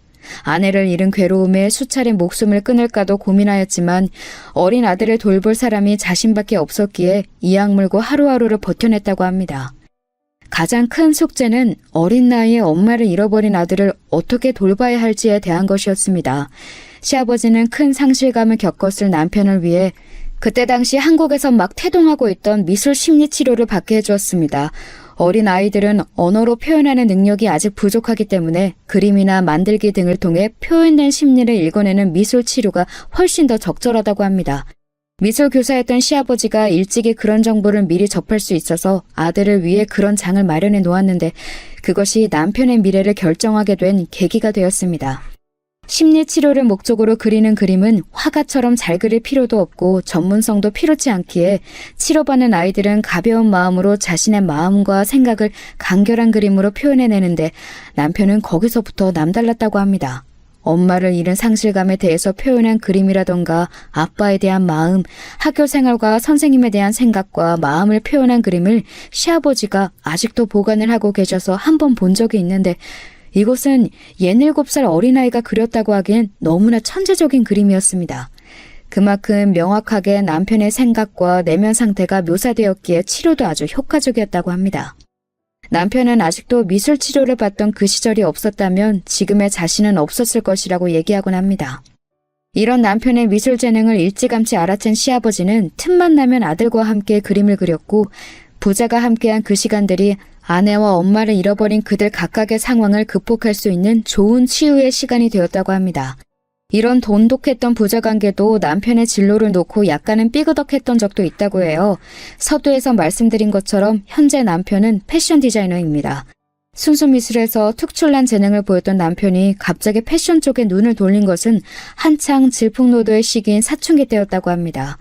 아내를 잃은 괴로움에 수차례 목숨을 끊을까도 고민하였지만 어린 아들을 돌볼 사람이 자신밖에 없었기에 이악 물고 하루하루를 버텨냈다고 합니다. 가장 큰 숙제는 어린 나이에 엄마를 잃어버린 아들을 어떻게 돌봐야 할지에 대한 것이었습니다. 시아버지는 큰 상실감을 겪었을 남편을 위해 그때 당시 한국에서 막 태동하고 있던 미술 심리 치료를 받게 해주었습니다. 어린 아이들은 언어로 표현하는 능력이 아직 부족하기 때문에 그림이나 만들기 등을 통해 표현된 심리를 읽어내는 미술 치료가 훨씬 더 적절하다고 합니다. 미술 교사였던 시아버지가 일찍이 그런 정보를 미리 접할 수 있어서 아들을 위해 그런 장을 마련해 놓았는데 그것이 남편의 미래를 결정하게 된 계기가 되었습니다. 심리치료를 목적으로 그리는 그림은 화가처럼 잘 그릴 필요도 없고 전문성도 필요치 않기에 치료받는 아이들은 가벼운 마음으로 자신의 마음과 생각을 간결한 그림으로 표현해내는데 남편은 거기서부터 남달랐다고 합니다. 엄마를 잃은 상실감에 대해서 표현한 그림이라던가 아빠에 대한 마음, 학교 생활과 선생님에 대한 생각과 마음을 표현한 그림을 시아버지가 아직도 보관을 하고 계셔서 한 번 본 적이 있는데 이곳은 67살 어린아이가 그렸다고 하기엔 너무나 천재적인 그림이었습니다. 그만큼 명확하게 남편의 생각과 내면 상태가 묘사되었기에 치료도 아주 효과적이었다고 합니다. 남편은 아직도 미술 치료를 받던 그 시절이 없었다면 지금의 자신은 없었을 것이라고 얘기하곤 합니다. 이런 남편의 미술 재능을 일찌감치 알아챈 시아버지는 틈만 나면 아들과 함께 그림을 그렸고 부자가 함께한 그 시간들이 아내와 엄마를 잃어버린 그들 각각의 상황을 극복할 수 있는 좋은 치유의 시간이 되었다고 합니다. 이런 돈독했던 부자관계도 남편의 진로를 놓고 약간은 삐그덕했던 적도 있다고 해요. 서두에서 말씀드린 것처럼 현재 남편은 패션 디자이너입니다. 순수 미술에서 특출난 재능을 보였던 남편이 갑자기 패션 쪽에 눈을 돌린 것은 한창 질풍노도의 시기인 사춘기 때였다고 합니다.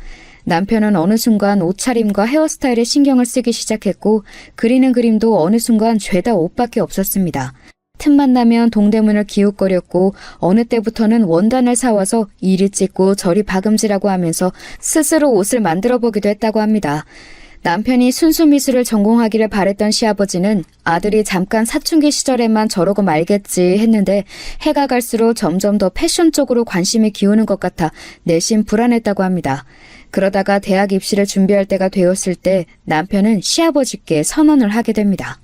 남편은 어느 순간 옷차림과 헤어스타일에 신경을 쓰기 시작했고 그리는 그림도 어느 순간 죄다 옷밖에 없었습니다. 틈만 나면 동대문을 기웃거렸고 어느 때부터는 원단을 사와서 이리 찢고 저리 박음질하고 하면서 스스로 옷을 만들어 보기도 했다고 합니다. 남편이 순수 미술을 전공하기를 바랬던 시아버지는 아들이 잠깐 사춘기 시절에만 저러고 말겠지 했는데 해가 갈수록 점점 더 패션 쪽으로 관심이 기우는 것 같아 내심 불안했다고 합니다. 그러다가 대학 입시를 준비할 때가 되었을 때 남편은 시아버지께 선언을 하게 됩니다.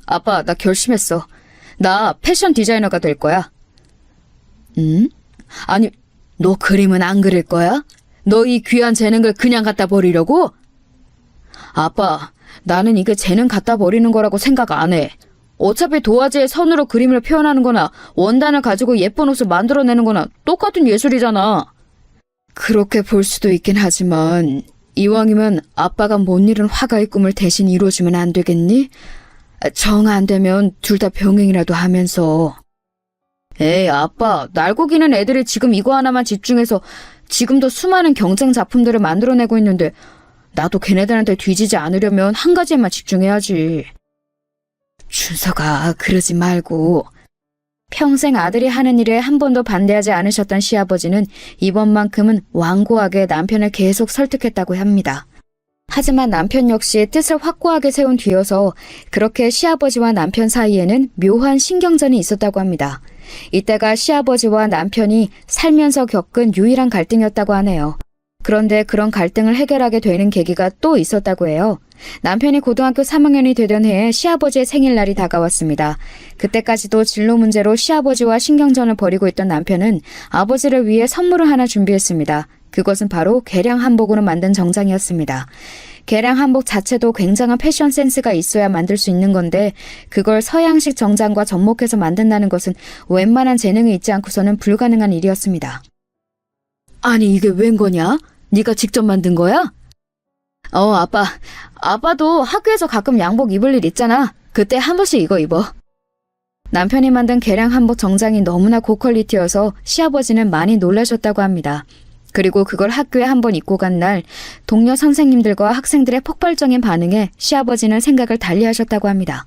아빠, 나 결심했어. 나 패션 디자이너가 될 거야. 응? 아니, 너 그림은 안 그릴 거야? 너 이 귀한 재능을 그냥 갖다 버리려고? 아빠, 나는 이게 재능 갖다 버리는 거라고 생각 안 해. 어차피 도화지에 선으로 그림을 표현하는 거나 원단을 가지고 예쁜 옷을 만들어내는 거나 똑같은 예술이잖아. 그렇게 볼 수도 있긴 하지만 이왕이면 아빠가 못 이룬 화가의 꿈을 대신 이루어주면 안 되겠니? 정 안 되면 둘 다 병행이라도 하면서. 에이, 아빠, 날고 기는 애들이 지금 이거 하나만 집중해서 지금도 수많은 경쟁 작품들을 만들어내고 있는데 나도 걔네들한테 뒤지지 않으려면 한 가지에만 집중해야지. 준서가 그러지 말고. 평생 아들이 하는 일에 한 번도 반대하지 않으셨던 시아버지는 이번만큼은 완고하게 남편을 계속 설득했다고 합니다. 하지만 남편 역시 뜻을 확고하게 세운 뒤여서 그렇게 시아버지와 남편 사이에는 묘한 신경전이 있었다고 합니다. 이때가 시아버지와 남편이 살면서 겪은 유일한 갈등이었다고 하네요. 그런데 그런 갈등을 해결하게 되는 계기가 또 있었다고 해요. 남편이 고등학교 3학년이 되던 해에 시아버지의 생일날이 다가왔습니다. 그때까지도 진로 문제로 시아버지와 신경전을 벌이고 있던 남편은 아버지를 위해 선물을 하나 준비했습니다. 그것은 바로 개량 한복으로 만든 정장이었습니다. 개량 한복 자체도 굉장한 패션 센스가 있어야 만들 수 있는 건데 그걸 서양식 정장과 접목해서 만든다는 것은 웬만한 재능이 있지 않고서는 불가능한 일이었습니다. 아니 이게 웬 거냐? 네가 직접 만든 거야? 아빠. 아빠도 학교에서 가끔 양복 입을 일 있잖아. 그때 한 번씩 이거 입어. 남편이 만든 개량 한복 정장이 너무나 고퀄리티여서 시아버지는 많이 놀라셨다고 합니다. 그리고 그걸 학교에 한 번 입고 간 날 동료 선생님들과 학생들의 폭발적인 반응에 시아버지는 생각을 달리하셨다고 합니다.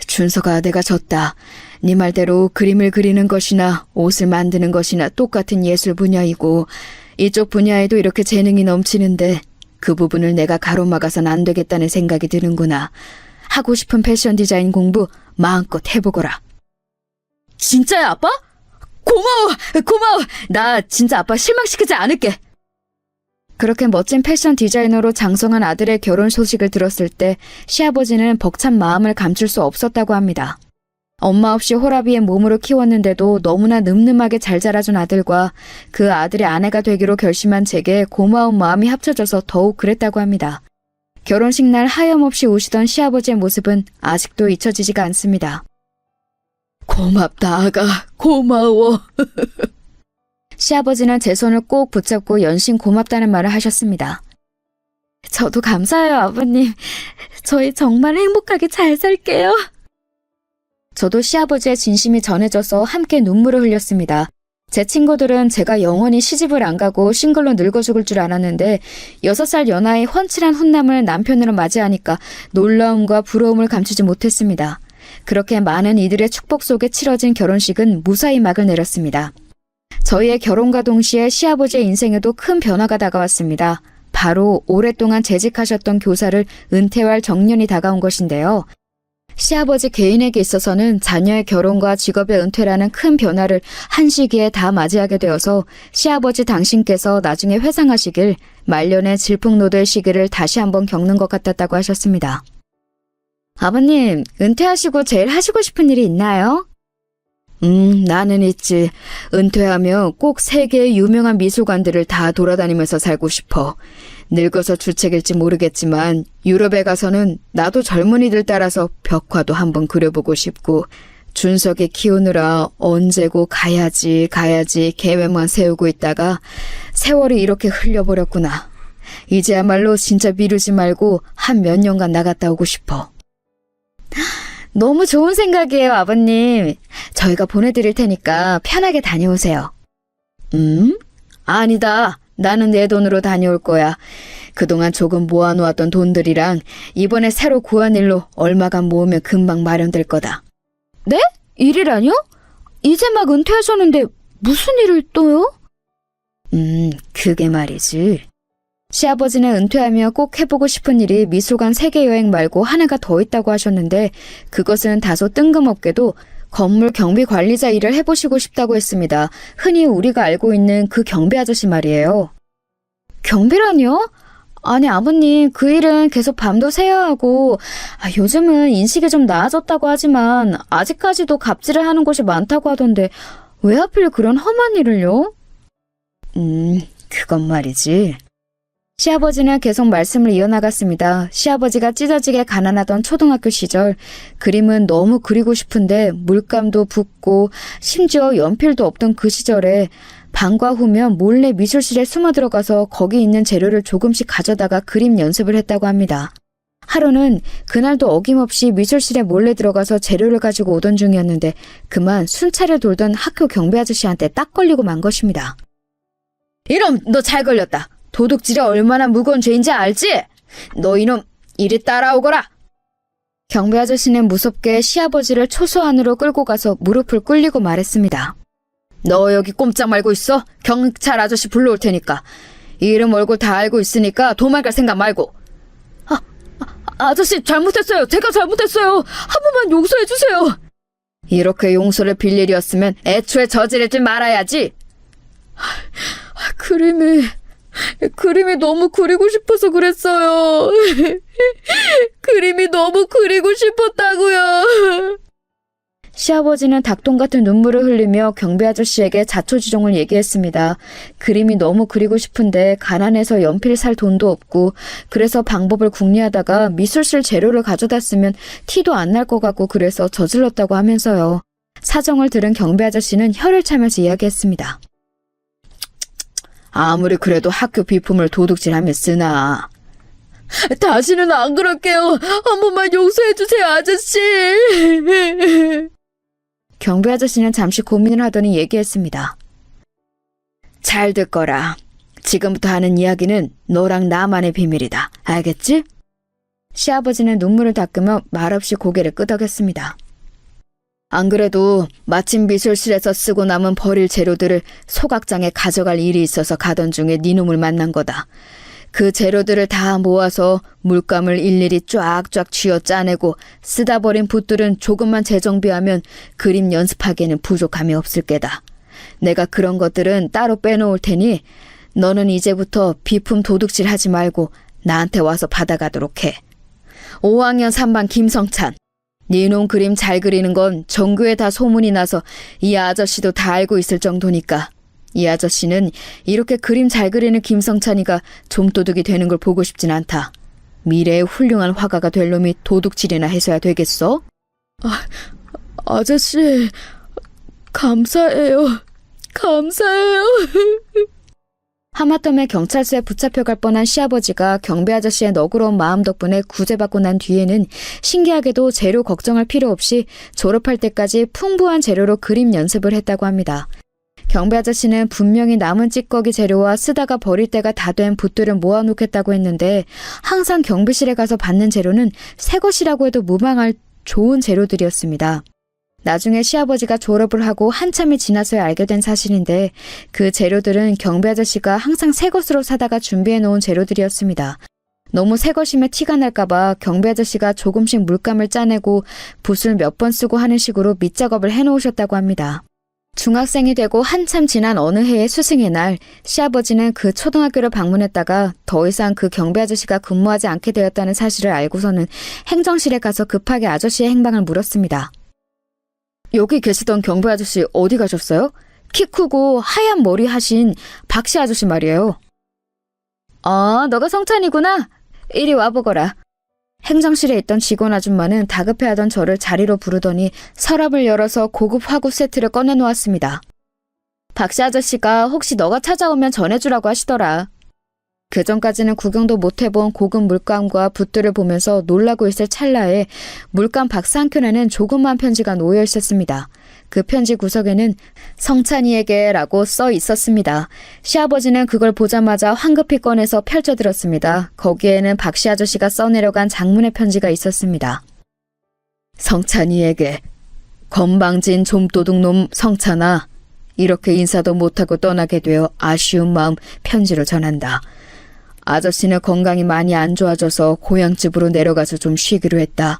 준서가 내가 졌다. 네 말대로 그림을 그리는 것이나 옷을 만드는 것이나 똑같은 예술 분야이고 이쪽 분야에도 이렇게 재능이 넘치는데 그 부분을 내가 가로막아선 안 되겠다는 생각이 드는구나. 하고 싶은 패션 디자인 공부 마음껏 해보거라. 진짜야, 아빠? 고마워. 나 진짜 아빠 실망시키지 않을게. 그렇게 멋진 패션 디자이너로 장성한 아들의 결혼 소식을 들었을 때 시아버지는 벅찬 마음을 감출 수 없었다고 합니다. 엄마 없이 호라비의 몸으로 키웠는데도 너무나 늠름하게 잘 자라준 아들과 그 아들의 아내가 되기로 결심한 제게 고마운 마음이 합쳐져서 더욱 그랬다고 합니다. 결혼식 날 하염없이 우시던 시아버지의 모습은 아직도 잊혀지지가 않습니다. 고맙다, 아가. 고마워. 시아버지는 제 손을 꼭 붙잡고 연신 고맙다는 말을 하셨습니다. 저도 감사해요, 아버님. 저희 정말 행복하게 잘 살게요. 저도 시아버지의 진심이 전해져서 함께 눈물을 흘렸습니다. 제 친구들은 제가 영원히 시집을 안 가고 싱글로 늙어 죽을 줄 알았는데 6살 연하의 훤칠한 훈남을 남편으로 맞이하니까 놀라움과 부러움을 감추지 못했습니다. 그렇게 많은 이들의 축복 속에 치러진 결혼식은 무사히 막을 내렸습니다. 저희의 결혼과 동시에 시아버지의 인생에도 큰 변화가 다가왔습니다. 바로 오랫동안 재직하셨던 교사를 은퇴할 정년이 다가온 것인데요. 시아버지 개인에게 있어서는 자녀의 결혼과 직업의 은퇴라는 큰 변화를 한 시기에 다 맞이하게 되어서 시아버지 당신께서 나중에 회상하시길 말년의 질풍노도의 시기를 다시 한번 겪는 것 같았다고 하셨습니다. 아버님, 은퇴하시고 제일 하시고 싶은 일이 있나요? 나는 있지. 은퇴하면 꼭 세계의 유명한 미술관들을 다 돌아다니면서 살고 싶어. 늙어서 주책일지 모르겠지만 유럽에 가서는 나도 젊은이들 따라서 벽화도 한번 그려보고 싶고 준석이 키우느라 언제고 가야지 계획만 세우고 있다가 세월이 이렇게 흘려버렸구나. 이제야말로 진짜 미루지 말고 한 몇 년간 나갔다 오고 싶어. 너무 좋은 생각이에요, 아버님. 저희가 보내드릴 테니까 편하게 다녀오세요. 아니다. 나는 내 돈으로 다녀올 거야. 그동안 조금 모아놓았던 돈들이랑 이번에 새로 구한 일로 얼마간 모으면 금방 마련될 거다. 네? 일이라뇨? 이제 막 은퇴하셨는데 무슨 일을 또요? 그게 말이지. 시아버지는 은퇴하며 꼭 해보고 싶은 일이 미술관 세계여행 말고 하나가 더 있다고 하셨는데 그것은 다소 뜬금없게도 건물 경비 관리자 일을 해보시고 싶다고 했습니다. 흔히 우리가 알고 있는 그 경비 아저씨 말이에요. 경비라뇨? 아니 아버님, 그 일은 계속 밤도 새야 하고 요즘은 인식이 좀 나아졌다고 하지만 아직까지도 갑질을 하는 곳이 많다고 하던데 왜 하필 그런 험한 일을요? 그건 말이지. 시아버지는 계속 말씀을 이어나갔습니다. 시아버지가 찢어지게 가난하던 초등학교 시절 그림은 너무 그리고 싶은데 물감도 붓고 심지어 연필도 없던 그 시절에 방과 후면 몰래 미술실에 숨어 들어가서 거기 있는 재료를 조금씩 가져다가 그림 연습을 했다고 합니다. 하루는 그날도 어김없이 미술실에 몰래 들어가서 재료를 가지고 오던 중이었는데 그만 순찰을 돌던 학교 경비 아저씨한테 딱 걸리고 만 것입니다. 이놈, 너 잘 걸렸다. 도둑질이 얼마나 무거운 죄인지 알지? 너 이놈, 이리 따라오거라. 경비 아저씨는 무섭게 시아버지를 초소 안으로 끌고 가서 무릎을 꿇리고 말했습니다. 너 여기 꼼짝 말고 있어. 경찰 아저씨 불러올 테니까. 이름 얼굴 다 알고 있으니까 도망갈 생각 말고. 아저씨 잘못했어요. 제가 잘못했어요. 한 번만 용서해 주세요. 이렇게 용서를 빌 일이었으면 애초에 저지르지 말아야지. 그림이 너무 그리고 싶어서 그랬어요. 그림이 너무 그리고 싶었다고요. 시아버지는 닭똥 같은 눈물을 흘리며 경비 아저씨에게 자초지종을 얘기했습니다. 그림이 너무 그리고 싶은데 가난해서 연필 살 돈도 없고 그래서 방법을 궁리하다가 미술실 재료를 가져다 쓰면 티도 안 날 것 같고 그래서 저질렀다고 하면서요. 사정을 들은 경비 아저씨는 혀를 차면서 이야기했습니다. 아무리 그래도 학교 비품을 도둑질하며 쓰나. 다시는 안 그럴게요. 한 번만 용서해 주세요, 아저씨. 경비 아저씨는 잠시 고민을 하더니 얘기했습니다. 잘 듣거라. 지금부터 하는 이야기는 너랑 나만의 비밀이다. 알겠지? 시아버지는 눈물을 닦으며 말없이 고개를 끄덕였습니다. 안 그래도 마침 미술실에서 쓰고 남은 버릴 재료들을 소각장에 가져갈 일이 있어서 가던 중에 네 놈을 만난 거다. 그 재료들을 다 모아서 물감을 일일이 쫙쫙 쥐어 짜내고 쓰다 버린 붓들은 조금만 재정비하면 그림 연습하기에는 부족함이 없을 게다. 내가 그런 것들은 따로 빼놓을 테니 너는 이제부터 비품 도둑질 하지 말고 나한테 와서 받아가도록 해. 5학년 3반 김성찬. 네 놈 그림 잘 그리는 건 전교에 다 소문이 나서 이 아저씨도 다 알고 있을 정도니까. 이 아저씨는 이렇게 그림 잘 그리는 김성찬이가 좀도둑이 되는 걸 보고 싶진 않다. 미래의 훌륭한 화가가 될 놈이 도둑질이나 해서야 되겠어? 아저씨, 감사해요. 감사해요. 하마터면 경찰서에 붙잡혀갈 뻔한 시아버지가 경비 아저씨의 너그러운 마음 덕분에 구제받고 난 뒤에는 신기하게도 재료 걱정할 필요 없이 졸업할 때까지 풍부한 재료로 그림 연습을 했다고 합니다. 경비 아저씨는 분명히 남은 찌꺼기 재료와 쓰다가 버릴 때가 다 된 붓들을 모아놓겠다고 했는데 항상 경비실에 가서 받는 재료는 새 것이라고 해도 무방할 좋은 재료들이었습니다. 나중에 시아버지가 졸업을 하고 한참이 지나서야 알게 된 사실인데 그 재료들은 경비 아저씨가 항상 새 것으로 사다가 준비해 놓은 재료들이었습니다. 너무 새 것이면 티가 날까봐 경비 아저씨가 조금씩 물감을 짜내고 붓을 몇 번 쓰고 하는 식으로 밑작업을 해놓으셨다고 합니다. 중학생이 되고 한참 지난 어느 해의 스승의 날, 시아버지는 그 초등학교를 방문했다가 더 이상 그 경비 아저씨가 근무하지 않게 되었다는 사실을 알고서는 행정실에 가서 급하게 아저씨의 행방을 물었습니다. 여기 계시던 경비 아저씨 어디 가셨어요? 키 크고 하얀 머리 하신 박씨 아저씨 말이에요. 아, 너가 성찬이구나. 이리 와보거라. 행정실에 있던 직원 아줌마는 다급해하던 저를 자리로 부르더니 서랍을 열어서 고급 화구 세트를 꺼내놓았습니다. 박씨 아저씨가 혹시 너가 찾아오면 전해주라고 하시더라. 그전까지는 구경도 못해본 고급 물감과 붓들을 보면서 놀라고 있을 찰나에 물감 박스 한 켠에는 조그만 편지가 놓여 있었습니다. 그 편지 구석에는 성찬이에게 라고 써 있었습니다. 시아버지는 그걸 보자마자 황급히 꺼내서 펼쳐들었습니다. 거기에는 박씨 아저씨가 써내려간 장문의 편지가 있었습니다. 성찬이에게 건방진 좀도둑놈 성찬아, 이렇게 인사도 못하고 떠나게 되어 아쉬운 마음 편지로 전한다. 아저씨는 건강이 많이 안 좋아져서 고향집으로 내려가서 좀 쉬기로 했다.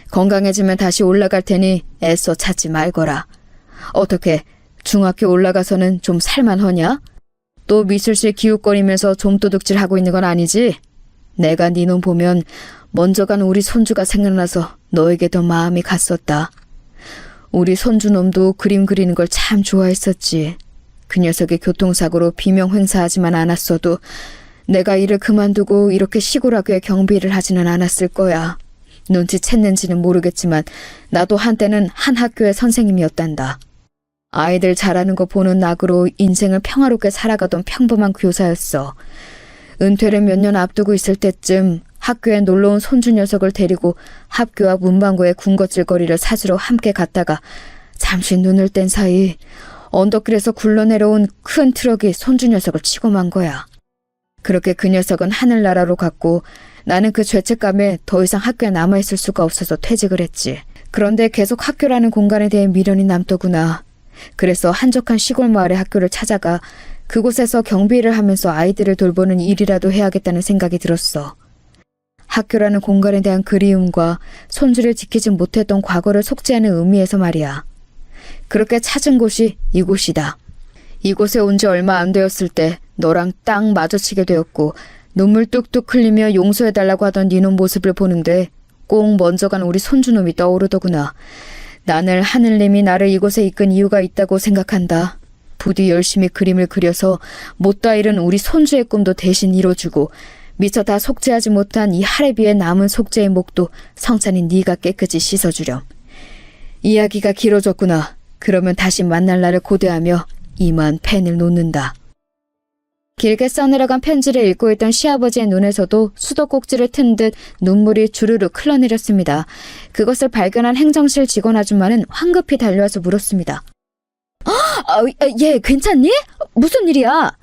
건강해지면 다시 올라갈 테니 애써 찾지 말거라. 어떻게 중학교 올라가서는 좀 살만하냐? 또 미술실 기웃거리면서 좀도둑질 하고 있는 건 아니지? 내가 네 놈 보면 먼저 간 우리 손주가 생각나서 너에게 더 마음이 갔었다. 우리 손주 놈도 그림 그리는 걸 참 좋아했었지. 그 녀석이 교통사고로 비명 횡사하지만 않았어도 내가 일을 그만두고 이렇게 시골 학교에 경비를 하지는 않았을 거야. 눈치챘는지는 모르겠지만 나도 한때는 한 학교의 선생님이었단다. 아이들 잘하는 거 보는 낙으로 인생을 평화롭게 살아가던 평범한 교사였어. 은퇴를 몇 년 앞두고 있을 때쯤 학교에 놀러온 손주 녀석을 데리고 학교 앞 문방구에 군것질거리를 사주러 함께 갔다가 잠시 눈을 뗀 사이 언덕길에서 굴러내려온 큰 트럭이 손주 녀석을 치고 만 거야. 그렇게 그 녀석은 하늘나라로 갔고 나는 그 죄책감에 더 이상 학교에 남아있을 수가 없어서 퇴직을 했지. 그런데 계속 학교라는 공간에 대해 미련이 남더구나. 그래서 한적한 시골 마을의 학교를 찾아가 그곳에서 경비를 하면서 아이들을 돌보는 일이라도 해야겠다는 생각이 들었어. 학교라는 공간에 대한 그리움과 손주를 지키지 못했던 과거를 속죄하는 의미에서 말이야. 그렇게 찾은 곳이 이곳이다. 이곳에 온 지 얼마 안 되었을 때 너랑 딱 마주치게 되었고 눈물 뚝뚝 흘리며 용서해달라고 하던 니놈 모습을 보는데 꼭 먼저 간 우리 손주놈이 떠오르더구나. 나는 하늘님이 나를 이곳에 이끈 이유가 있다고 생각한다. 부디 열심히 그림을 그려서 못다 이룬 우리 손주의 꿈도 대신 이뤄주고 미처 다 속죄하지 못한 이 하레비의 남은 속죄의 목도 성찬이 네가 깨끗이 씻어주렴. 이야기가 길어졌구나. 그러면 다시 만날 날을 고대하며 이만 펜을 놓는다. 길게 써내려간 편지를 읽고 있던 시아버지의 눈에서도 수도꼭지를 튼 듯 눈물이 주르륵 흘러내렸습니다. 그것을 발견한 행정실 직원 아줌마는 황급히 달려와서 물었습니다. 예, 괜찮니? 무슨 일이야?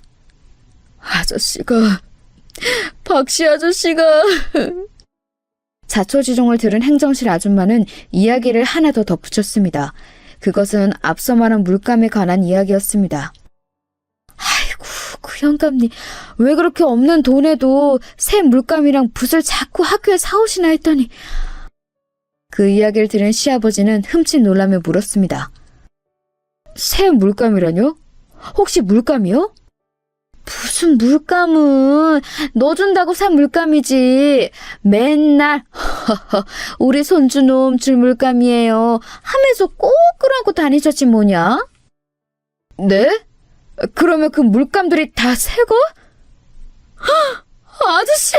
아저씨가... 박씨 아저씨가... 자초지종을 들은 행정실 아줌마는 이야기를 하나 더 덧붙였습니다. 그것은 앞서 말한 물감에 관한 이야기였습니다. 아이고, 그 영감님, 왜 그렇게 없는 돈에도 새 물감이랑 붓을 자꾸 학교에 사오시나 했더니 그 이야기를 들은 시아버지는 흠칫 놀라며 물었습니다. 새 물감이라뇨? 혹시 물감이요? 무슨 물감은 너 준다고 산 물감이지. 맨날 우리 손주놈 줄 물감이에요 하면서 꼭 끄라고 다니셨지 뭐냐? 네? 그러면 그 물감들이 다 새거? 아저씨!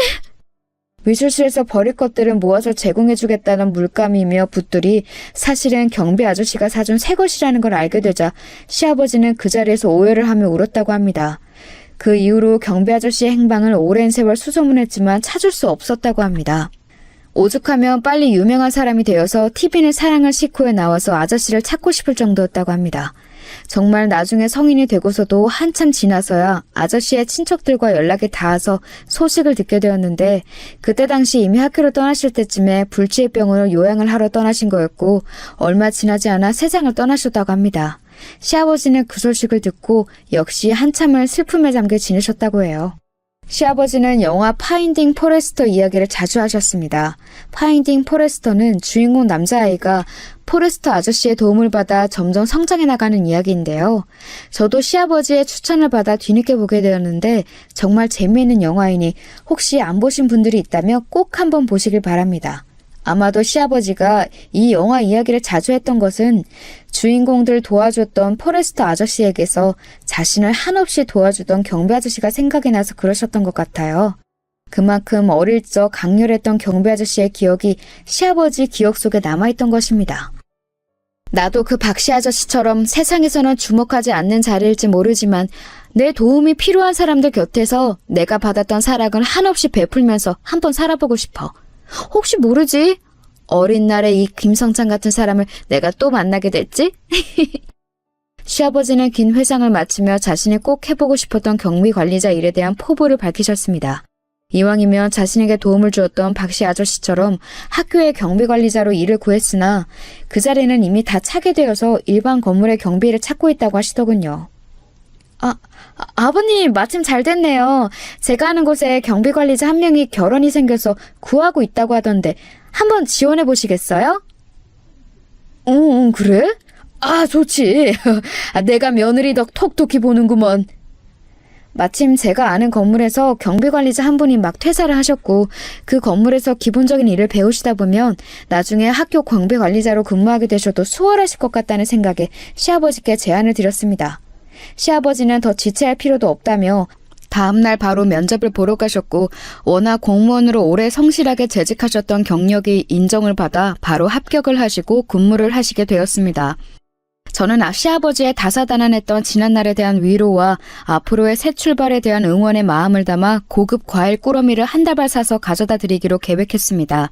미술실에서 버릴 것들은 모아서 제공해주겠다는 물감이며 붓들이 사실은 경비 아저씨가 사준 새 것이라는 걸 알게 되자 시아버지는 그 자리에서 오해를 하며 울었다고 합니다. 그 이후로 경비 아저씨의 행방을 오랜 세월 수소문했지만 찾을 수 없었다고 합니다. 오죽하면 빨리 유명한 사람이 되어서 TV는 사랑을 싣고에 나와서 아저씨를 찾고 싶을 정도였다고 합니다. 정말 나중에 성인이 되고서도 한참 지나서야 아저씨의 친척들과 연락이 닿아서 소식을 듣게 되었는데 그때 당시 이미 학교를 떠나실 때쯤에 불치의병으로 요양을 하러 떠나신 거였고 얼마 지나지 않아 세상을 떠나셨다고 합니다. 시아버지는 그 소식을 듣고 역시 한참을 슬픔에 잠겨 지내셨다고 해요. 시아버지는 영화 파인딩 포레스터 이야기를 자주 하셨습니다. 파인딩 포레스터는 주인공 남자아이가 포레스터 아저씨의 도움을 받아 점점 성장해 나가는 이야기인데요. 저도 시아버지의 추천을 받아 뒤늦게 보게 되었는데 정말 재미있는 영화이니 혹시 안 보신 분들이 있다면 꼭 한번 보시길 바랍니다. 아마도 시아버지가 이 영화 이야기를 자주 했던 것은 주인공들 도와줬던 포레스터 아저씨에게서 자신을 한없이 도와주던 경비 아저씨가 생각이 나서 그러셨던 것 같아요. 그만큼 어릴 적 강렬했던 경비 아저씨의 기억이 시아버지 기억 속에 남아있던 것입니다. 나도 그 박씨 아저씨처럼 세상에서는 주목하지 않는 자리일지 모르지만 내 도움이 필요한 사람들 곁에서 내가 받았던 사랑을 한없이 베풀면서 한번 살아보고 싶어. 혹시 모르지? 어린 날에 이 김성찬 같은 사람을 내가 또 만나게 될지? 시아버지는 긴 회상을 마치며 자신이 꼭 해보고 싶었던 경비관리자 일에 대한 포부를 밝히셨습니다. 이왕이면 자신에게 도움을 주었던 박씨 아저씨처럼 학교의 경비관리자로 일을 구했으나 그 자리는 이미 다 차게 되어서 일반 건물의 경비를 찾고 있다고 하시더군요. 아버님 마침 잘 됐네요. 제가 아는 곳에 경비관리자 한 명이 결혼이 생겨서 구하고 있다고 하던데 한번 지원해 보시겠어요? 그래? 좋지. 내가 며느리 덕 톡톡히 보는구먼. 마침 제가 아는 건물에서 경비관리자 한 분이 막 퇴사를 하셨고 그 건물에서 기본적인 일을 배우시다 보면 나중에 학교 경비관리자로 근무하게 되셔도 수월하실 것 같다는 생각에 시아버지께 제안을 드렸습니다. 시아버지는 더 지체할 필요도 없다며 다음날 바로 면접을 보러 가셨고 워낙 공무원으로 오래 성실하게 재직하셨던 경력이 인정을 받아 바로 합격을 하시고 근무를 하시게 되었습니다. 저는 시아버지의 다사다난했던 지난날에 대한 위로와 앞으로의 새 출발에 대한 응원의 마음을 담아 고급 과일 꾸러미를 한 다발 사서 가져다 드리기로 계획했습니다.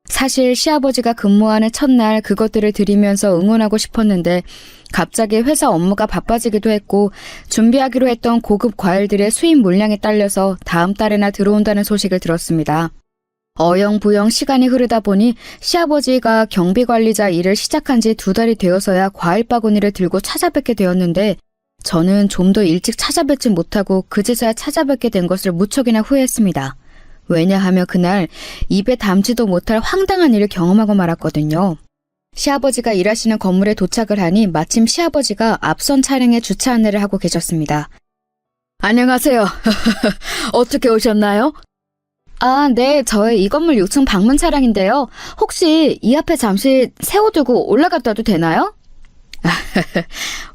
사실 시아버지가 근무하는 첫날 그것들을 드리면서 응원하고 싶었는데 갑자기 회사 업무가 바빠지기도 했고 준비하기로 했던 고급 과일들의 수입 물량이 딸려서 다음 달에나 들어온다는 소식을 들었습니다. 어영부영 시간이 흐르다 보니 시아버지가 경비관리자 일을 시작한 지 2달이 되어서야 과일 바구니를 들고 찾아뵙게 되었는데 저는 좀 더 일찍 찾아뵙지 못하고 그제서야 찾아뵙게 된 것을 무척이나 후회했습니다. 왜냐하면 그날 입에 담지도 못할 황당한 일을 경험하고 말았거든요. 시아버지가 일하시는 건물에 도착을 하니 마침 시아버지가 앞선 차량에 주차 안내를 하고 계셨습니다. 안녕하세요. 어떻게 오셨나요? 네, 저의 이 건물 6층 방문 차량인데요. 혹시 이 앞에 잠시 세워두고 올라갔다 와도 되나요?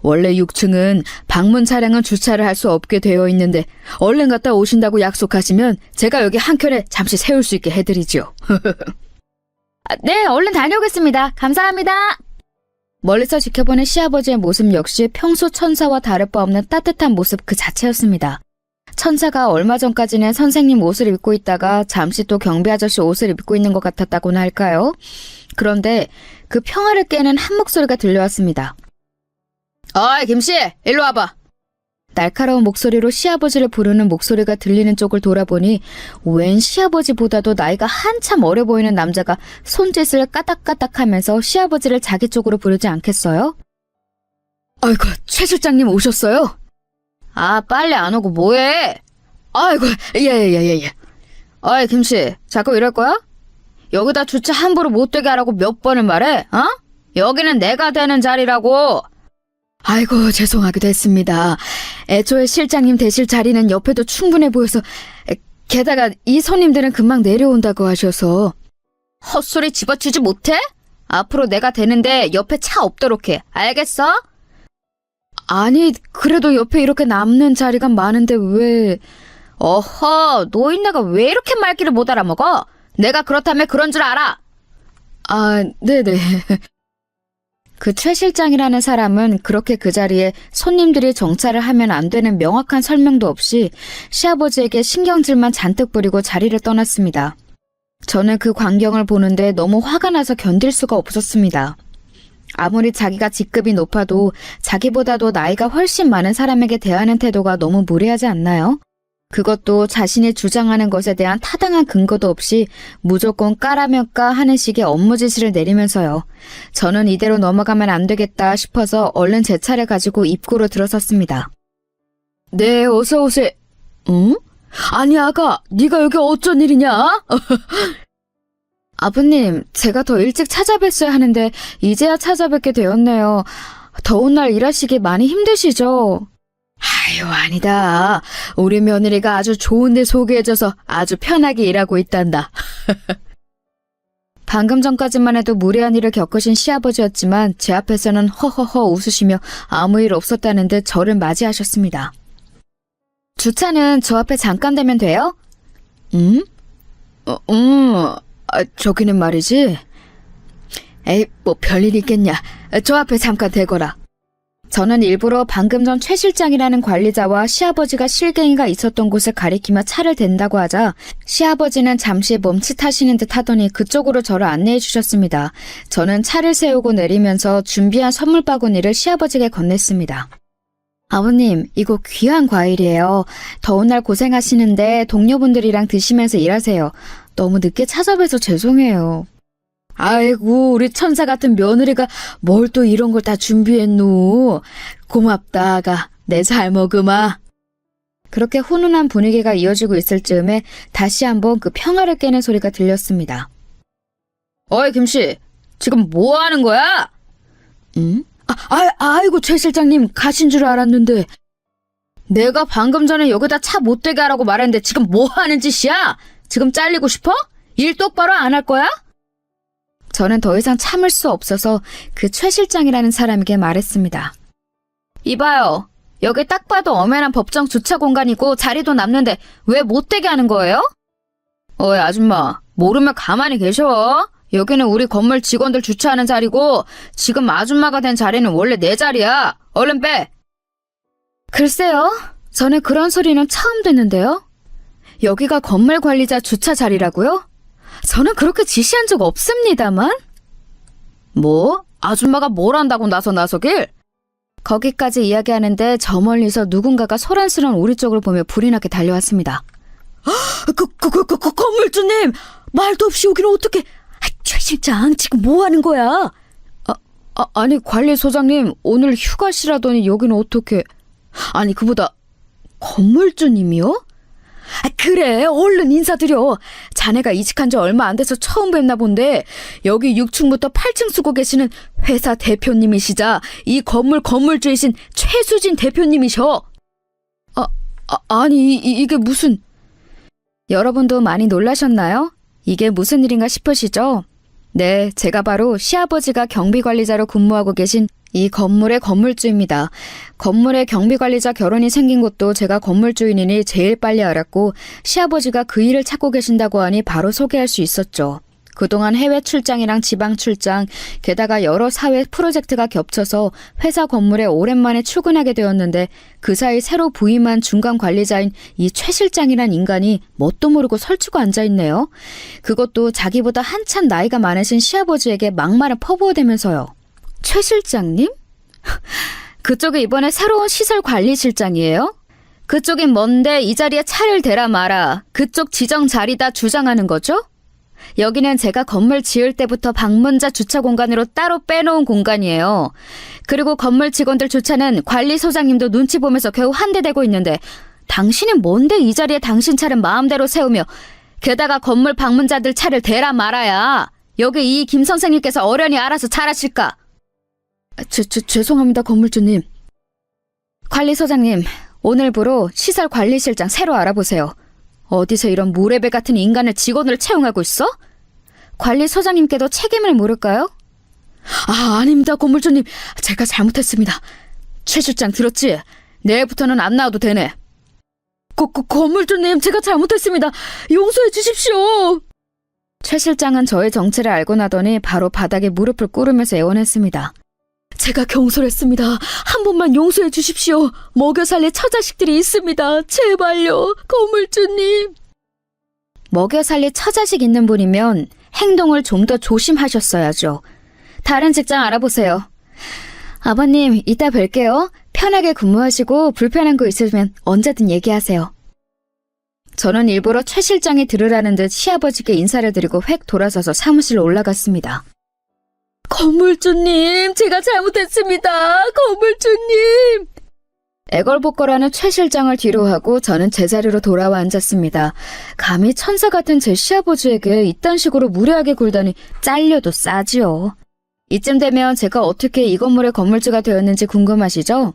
원래 6층은 방문 차량은 주차를 할 수 없게 되어 있는데 얼른 갔다 오신다고 약속하시면 제가 여기 한켠에 잠시 세울 수 있게 해드리죠. 네, 얼른 다녀오겠습니다. 감사합니다. 멀리서 지켜보는 시아버지의 모습 역시 평소 천사와 다를 바 없는 따뜻한 모습 그 자체였습니다. 천사가 얼마 전까지는 선생님 옷을 입고 있다가 잠시 또 경비 아저씨 옷을 입고 있는 것 같았다고나 할까요? 그런데 그 평화를 깨는 한 목소리가 들려왔습니다. 어이 김씨, 일로 와봐. 날카로운 목소리로 시아버지를 부르는 목소리가 들리는 쪽을 돌아보니 웬 시아버지보다도 나이가 한참 어려 보이는 남자가 손짓을 까딱까딱하면서 시아버지를 자기 쪽으로 부르지 않겠어요? 아이고, 최 실장님 오셨어요? 아, 빨리 안 오고 뭐해? 아이고, 예. 어이, 김씨, 자꾸 이럴 거야? 여기다 주차 함부로 못 되게 하라고 몇 번을 말해, 어? 여기는 내가 되는 자리라고. 아이고, 죄송하기도 했습니다. 애초에 실장님 되실 자리는 옆에도 충분해 보여서, 게다가 이 손님들은 금방 내려온다고 하셔서. 헛소리 집어치지 못해? 앞으로 내가 되는데 옆에 차 없도록 해. 알겠어? 아니, 그래도 옆에 이렇게 남는 자리가 많은데 왜... 어허, 노인네가 왜 이렇게 말귀를 못 알아먹어? 내가 그렇다면 그런 줄 알아. 아, 네네. 그 최 실장이라는 사람은 그렇게 그 자리에 손님들이 정차를 하면 안 되는 명확한 설명도 없이 시아버지에게 신경질만 잔뜩 부리고 자리를 떠났습니다. 저는 그 광경을 보는데 너무 화가 나서 견딜 수가 없었습니다. 아무리 자기가 직급이 높아도 자기보다도 나이가 훨씬 많은 사람에게 대하는 태도가 너무 무례하지 않나요? 그것도 자신이 주장하는 것에 대한 타당한 근거도 없이 무조건 까라면 까 하는 식의 업무 지시를 내리면서요. 저는 이대로 넘어가면 안 되겠다 싶어서 얼른 제 차를 가지고 입구로 들어섰습니다. 네, 어서 오세요. 응? 아니, 아가, 네가 여기 어쩐 일이냐? 아버님, 제가 더 일찍 찾아뵀어야 하는데 이제야 찾아뵙게 되었네요. 더운 날 일하시기 많이 힘드시죠? 아유, 아니다. 우리 며느리가 아주 좋은 데 소개해줘서 아주 편하게 일하고 있단다. 방금 전까지만 해도 무례한 일을 겪으신 시아버지였지만 제 앞에서는 허허허 웃으시며 아무 일 없었다는 듯 저를 맞이하셨습니다. 주차는 저 앞에 잠깐 되면 돼요? 저기는 말이지. 에이, 뭐 별일 있겠냐. 저 앞에 잠깐 대거라. 저는 일부러 방금 전 최 실장이라는 관리자와 시아버지가 실갱이가 있었던 곳을 가리키며 차를 댄다고 하자 시아버지는 잠시 멈칫하시는 듯 하더니 그쪽으로 저를 안내해 주셨습니다. 저는 차를 세우고 내리면서 준비한 선물 바구니를 시아버지에게 건넸습니다. 아버님, 이거 귀한 과일이에요. 더운 날 고생하시는데 동료분들이랑 드시면서 일하세요. 너무 늦게 찾아뵈서 죄송해요. 아이고, 우리 천사 같은 며느리가 뭘 또 이런 걸 다 준비했노. 고맙다, 아가. 내 잘 먹으마. 그렇게 훈훈한 분위기가 이어지고 있을 즈음에 다시 한번 그 평화를 깨는 소리가 들렸습니다. 어이, 김씨. 지금 뭐 하는 거야? 응? 아이고, 최 실장님 가신 줄 알았는데. 내가 방금 전에 여기다 차 못 대게 하라고 말했는데 지금 뭐 하는 짓이야? 지금 잘리고 싶어? 일 똑바로 안 할 거야? 저는 더 이상 참을 수 없어서 그 최 실장이라는 사람에게 말했습니다. 이봐요. 여기 딱 봐도 엄연한 법정 주차 공간이고 자리도 남는데 왜 못 대게 하는 거예요? 어이, 아줌마. 모르면 가만히 계셔. 여기는 우리 건물 직원들 주차하는 자리고 지금 아줌마가 된 자리는 원래 내 자리야. 얼른 빼. 글쎄요. 저는 그런 소리는 처음 듣는데요. 여기가 건물 관리자 주차 자리라고요? 저는 그렇게 지시한 적 없습니다만. 뭐? 아줌마가 뭘 한다고 나서길? 거기까지 이야기하는데 저 멀리서 누군가가 소란스러운 우리 쪽을 보며 불이 나게 달려왔습니다. 건물주님! 말도 없이 오기는 어떻게... 최 실장, 지금 뭐 하는 거야? 아니, 관리소장님, 오늘 휴가시라더니 여기는 어떻게... 아니, 그보다 건물주님이요? 그래, 얼른 인사드려. 자네가 이직한 지 얼마 안 돼서 처음 뵙나 본데 여기 6층부터 8층 쓰고 계시는 회사 대표님이시자 이 건물 건물주이신 최수진 대표님이셔. 아니 이게 무슨... 여러분도 많이 놀라셨나요? 이게 무슨 일인가 싶으시죠? 네, 제가 바로 시아버지가 경비관리자로 근무하고 계신 이 건물의 건물주입니다. 건물의 경비관리자 결혼이 생긴 것도 제가 건물주인이니 제일 빨리 알았고 시아버지가 그 일을 찾고 계신다고 하니 바로 소개할 수 있었죠. 그동안 해외 출장이랑 지방 출장, 게다가 여러 사회 프로젝트가 겹쳐서 회사 건물에 오랜만에 출근하게 되었는데 그 사이 새로 부임한 중간 관리자인 이 최 실장이란 인간이 뭣도 모르고 설치고 앉아있네요. 그것도 자기보다 한참 나이가 많으신 시아버지에게 막말을 퍼부어대면서요. 최 실장님? 그쪽이 이번에 새로운 시설관리실장이에요? 그쪽이 뭔데 이 자리에 차를 대라 마라. 그쪽 지정 자리다 주장하는 거죠? 여기는 제가 건물 지을 때부터 방문자 주차 공간으로 따로 빼놓은 공간이에요. 그리고 건물 직원들 주차는 관리소장님도 눈치 보면서 겨우 한 대 대고 있는데 당신이 뭔데 이 자리에 당신 차를 마음대로 세우며 게다가 건물 방문자들 차를 대라 말아야 여기 이 김 선생님께서 어련히 알아서 잘하실까? 죄송합니다, 건물주님. 관리소장님, 오늘부로 시설 관리실장 새로 알아보세요. 어디서 이런 무레배 같은 인간을 직원으로 채용하고 있어? 관리소장님께도 책임을 물을까요? 아닙니다, 건물주님. 제가 잘못했습니다. 최 실장 들었지? 내일부터는 안 나와도 되네. 건물주님, 제가 잘못했습니다. 용서해 주십시오. 최 실장은 저의 정체를 알고 나더니 바로 바닥에 무릎을 꿇으면서 애원했습니다. 제가 경솔했습니다. 한 번만 용서해 주십시오. 먹여 살릴 처자식들이 있습니다. 제발요, 건물주님. 먹여 살릴 처자식 있는 분이면 행동을 좀 더 조심하셨어야죠. 다른 직장 알아보세요. 아버님, 이따 뵐게요. 편하게 근무하시고 불편한 거 있으면 언제든 얘기하세요. 저는 일부러 최 실장이 들으라는 듯 시아버지께 인사를 드리고 획 돌아서서 사무실로 올라갔습니다. 건물주님, 제가 잘못했습니다. 건물주님. 애걸복걸하는 최 실장을 뒤로 하고 저는 제자리로 돌아와 앉았습니다. 감히 천사 같은 제 시아버지에게 이딴 식으로 무례하게 굴다니 잘려도 싸지요. 이쯤 되면 제가 어떻게 이 건물의 건물주가 되었는지 궁금하시죠?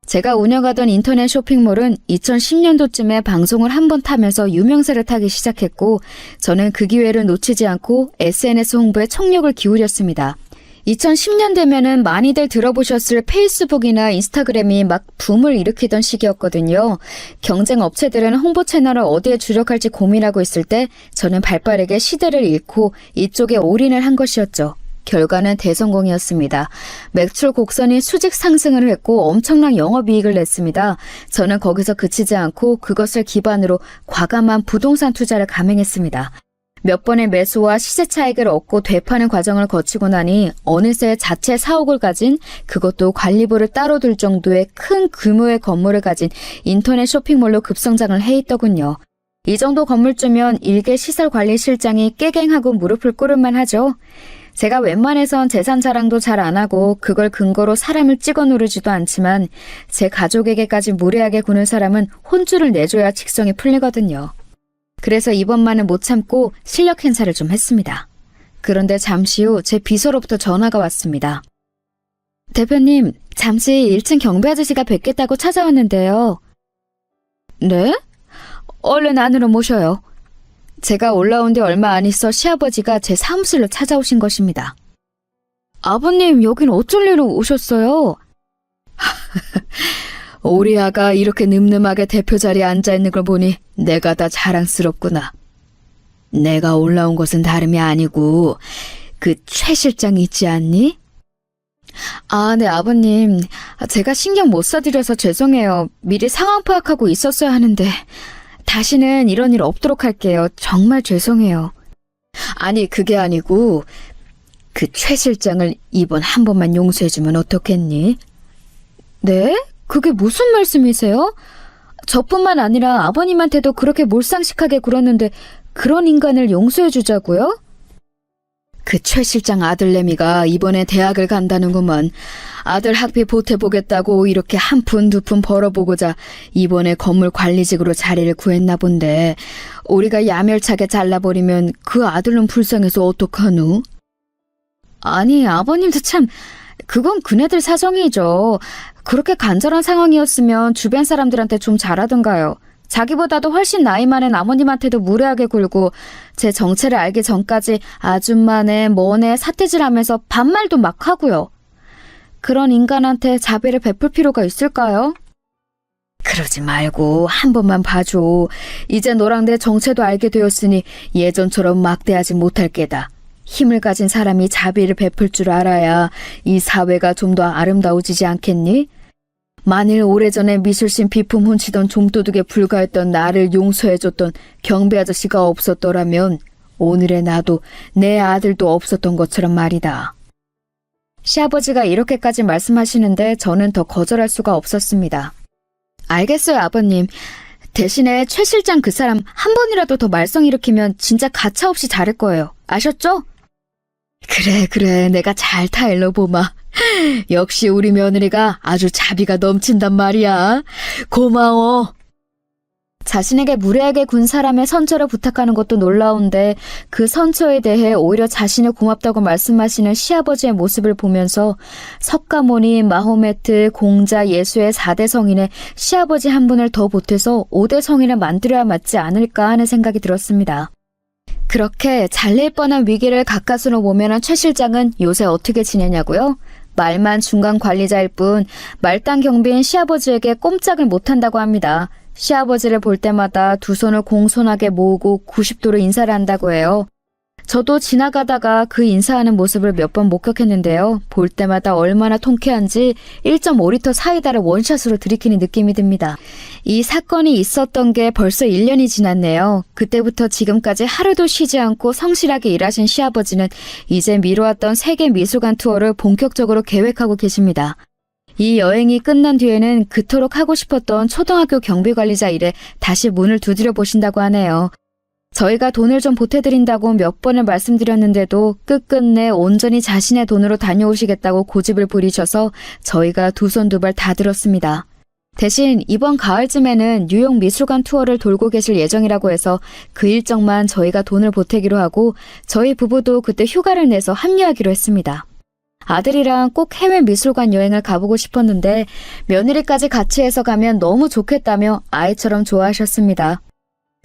제가 운영하던 인터넷 쇼핑몰은 2010년도쯤에 방송을 한번 타면서 유명세를 타기 시작했고 저는 그 기회를 놓치지 않고 SNS 홍보에 총력을 기울였습니다. 2010년 되면은 많이들 들어보셨을 페이스북이나 인스타그램이 막 붐을 일으키던 시기였거든요. 경쟁 업체들은 홍보 채널을 어디에 주력할지 고민하고 있을 때 저는 발빠르게 시대를 잃고 이쪽에 올인을 한 것이었죠. 결과는 대성공이었습니다. 매출 곡선이 수직 상승을 했고 엄청난 영업이익을 냈습니다. 저는 거기서 그치지 않고 그것을 기반으로 과감한 부동산 투자를 감행했습니다. 몇 번의 매수와 시세 차익을 얻고 되파는 과정을 거치고 나니 어느새 자체 사옥을 가진 그것도 관리부를 따로 둘 정도의 큰 규모의 건물을 가진 인터넷 쇼핑몰로 급성장을 해 있더군요. 이 정도 건물주면 일개 시설관리실장이 깨갱하고 무릎을 꿇을만 하죠. 제가 웬만해선 재산 자랑도 잘 안 하고 그걸 근거로 사람을 찍어 누르지도 않지만 제 가족에게까지 무례하게 구는 사람은 혼쭐을 내줘야 직성이 풀리거든요. 그래서 이번만은 못 참고 실력 행사를 좀 했습니다. 그런데 잠시 후 제 비서로부터 전화가 왔습니다. 대표님, 잠시 1층 경비 아저씨가 뵙겠다고 찾아왔는데요. 네? 얼른 안으로 모셔요. 제가 올라온 지 얼마 안 있어 시아버지가 제 사무실로 찾아오신 것입니다. 아버님, 여긴 어쩔 일로 오셨어요? 우리 아가 이렇게 늠름하게 대표 자리에 앉아있는 걸 보니 내가 다 자랑스럽구나. 내가 올라온 것은 다름이 아니고 그 최 실장이 있지 않니? 네, 아버님. 제가 신경 못 써드려서 죄송해요. 미리 상황 파악하고 있었어야 하는데 다시는 이런 일 없도록 할게요. 정말 죄송해요. 아니, 그게 아니고 그 최 실장을 이번 한 번만 용서해주면 어떻겠니? 네? 그게 무슨 말씀이세요? 저뿐만 아니라 아버님한테도 그렇게 몰상식하게 굴었는데 그런 인간을 용서해주자고요? 그 최 실장 아들내미가 이번에 대학을 간다는구먼. 아들 학비 보태보겠다고 이렇게 한 푼 두 푼 벌어보고자 이번에 건물 관리직으로 자리를 구했나 본데 우리가 야멸차게 잘라버리면 그 아들은 불쌍해서 어떡하누? 아니, 아버님도 참, 그건 그네들 사정이죠. 그렇게 간절한 상황이었으면 주변 사람들한테 좀 잘하던가요. 자기보다도 훨씬 나이 많은 아버님한테도 무례하게 굴고 제 정체를 알기 전까지 아줌마네 뭐네 사태질하면서 반말도 막 하고요. 그런 인간한테 자비를 베풀 필요가 있을까요? 그러지 말고 한 번만 봐줘. 이제 너랑 내 정체도 알게 되었으니 예전처럼 막대하지 못할 게다. 힘을 가진 사람이 자비를 베풀 줄 알아야 이 사회가 좀 더 아름다워지지 않겠니? 만일 오래전에 미술신 비품 훔치던 좀도둑에 불과했던 나를 용서해줬던 경비 아저씨가 없었더라면 오늘의 나도 내 아들도 없었던 것처럼 말이다. 시아버지가 이렇게까지 말씀하시는데 저는 더 거절할 수가 없었습니다. 알겠어요, 아버님. 대신에 최 실장 그 사람 한 번이라도 더 말썽 일으키면 진짜 가차없이 자를 거예요. 아셨죠? 그래, 내가 잘 타일러 보마. 역시 우리 며느리가 아주 자비가 넘친단 말이야. 고마워. 자신에게 무례하게 군 사람의 선처를 부탁하는 것도 놀라운데 그 선처에 대해 오히려 자신을 고맙다고 말씀하시는 시아버지의 모습을 보면서 석가모니, 마호메트, 공자, 예수의 4대 성인의 시아버지 한 분을 더 보태서 5대 성인을 만들어야 맞지 않을까 하는 생각이 들었습니다. 그렇게 잘릴 뻔한 위기를 가까스로 모면한 최 실장은 요새 어떻게 지내냐고요? 말만 중간 관리자일 뿐 말단 경비인 시아버지에게 꼼짝을 못한다고 합니다. 시아버지를 볼 때마다 두 손을 공손하게 모으고 90도로 인사를 한다고 해요. 저도 지나가다가 그 인사하는 모습을 몇 번 목격했는데요. 볼 때마다 얼마나 통쾌한지 1.5리터 사이다를 원샷으로 들이키는 느낌이 듭니다. 이 사건이 있었던 게 벌써 1년이 지났네요. 그때부터 지금까지 하루도 쉬지 않고 성실하게 일하신 시아버지는 이제 미뤄왔던 세계 미술관 투어를 본격적으로 계획하고 계십니다. 이 여행이 끝난 뒤에는 그토록 하고 싶었던 초등학교 경비관리자 일에 다시 문을 두드려 보신다고 하네요. 저희가 돈을 좀 보태드린다고 몇 번을 말씀드렸는데도 끝끝내 온전히 자신의 돈으로 다녀오시겠다고 고집을 부리셔서 저희가 두 손 두 발 다 들었습니다. 대신 이번 가을쯤에는 뉴욕 미술관 투어를 돌고 계실 예정이라고 해서 그 일정만 저희가 돈을 보태기로 하고 저희 부부도 그때 휴가를 내서 합류하기로 했습니다. 아들이랑 꼭 해외 미술관 여행을 가보고 싶었는데 며느리까지 같이 해서 가면 너무 좋겠다며 아이처럼 좋아하셨습니다.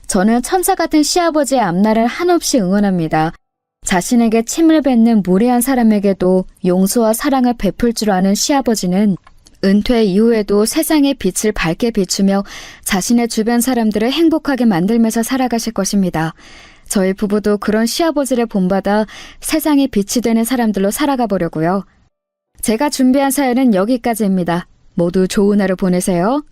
저는 천사 같은 시아버지의 앞날을 한없이 응원합니다. 자신에게 침을 뱉는 무례한 사람에게도 용서와 사랑을 베풀 줄 아는 시아버지는 은퇴 이후에도 세상의 빛을 밝게 비추며 자신의 주변 사람들을 행복하게 만들면서 살아가실 것입니다. 저희 부부도 그런 시아버지를 본받아 세상의 빛이 되는 사람들로 살아가 보려고요. 제가 준비한 사연은 여기까지입니다. 모두 좋은 하루 보내세요.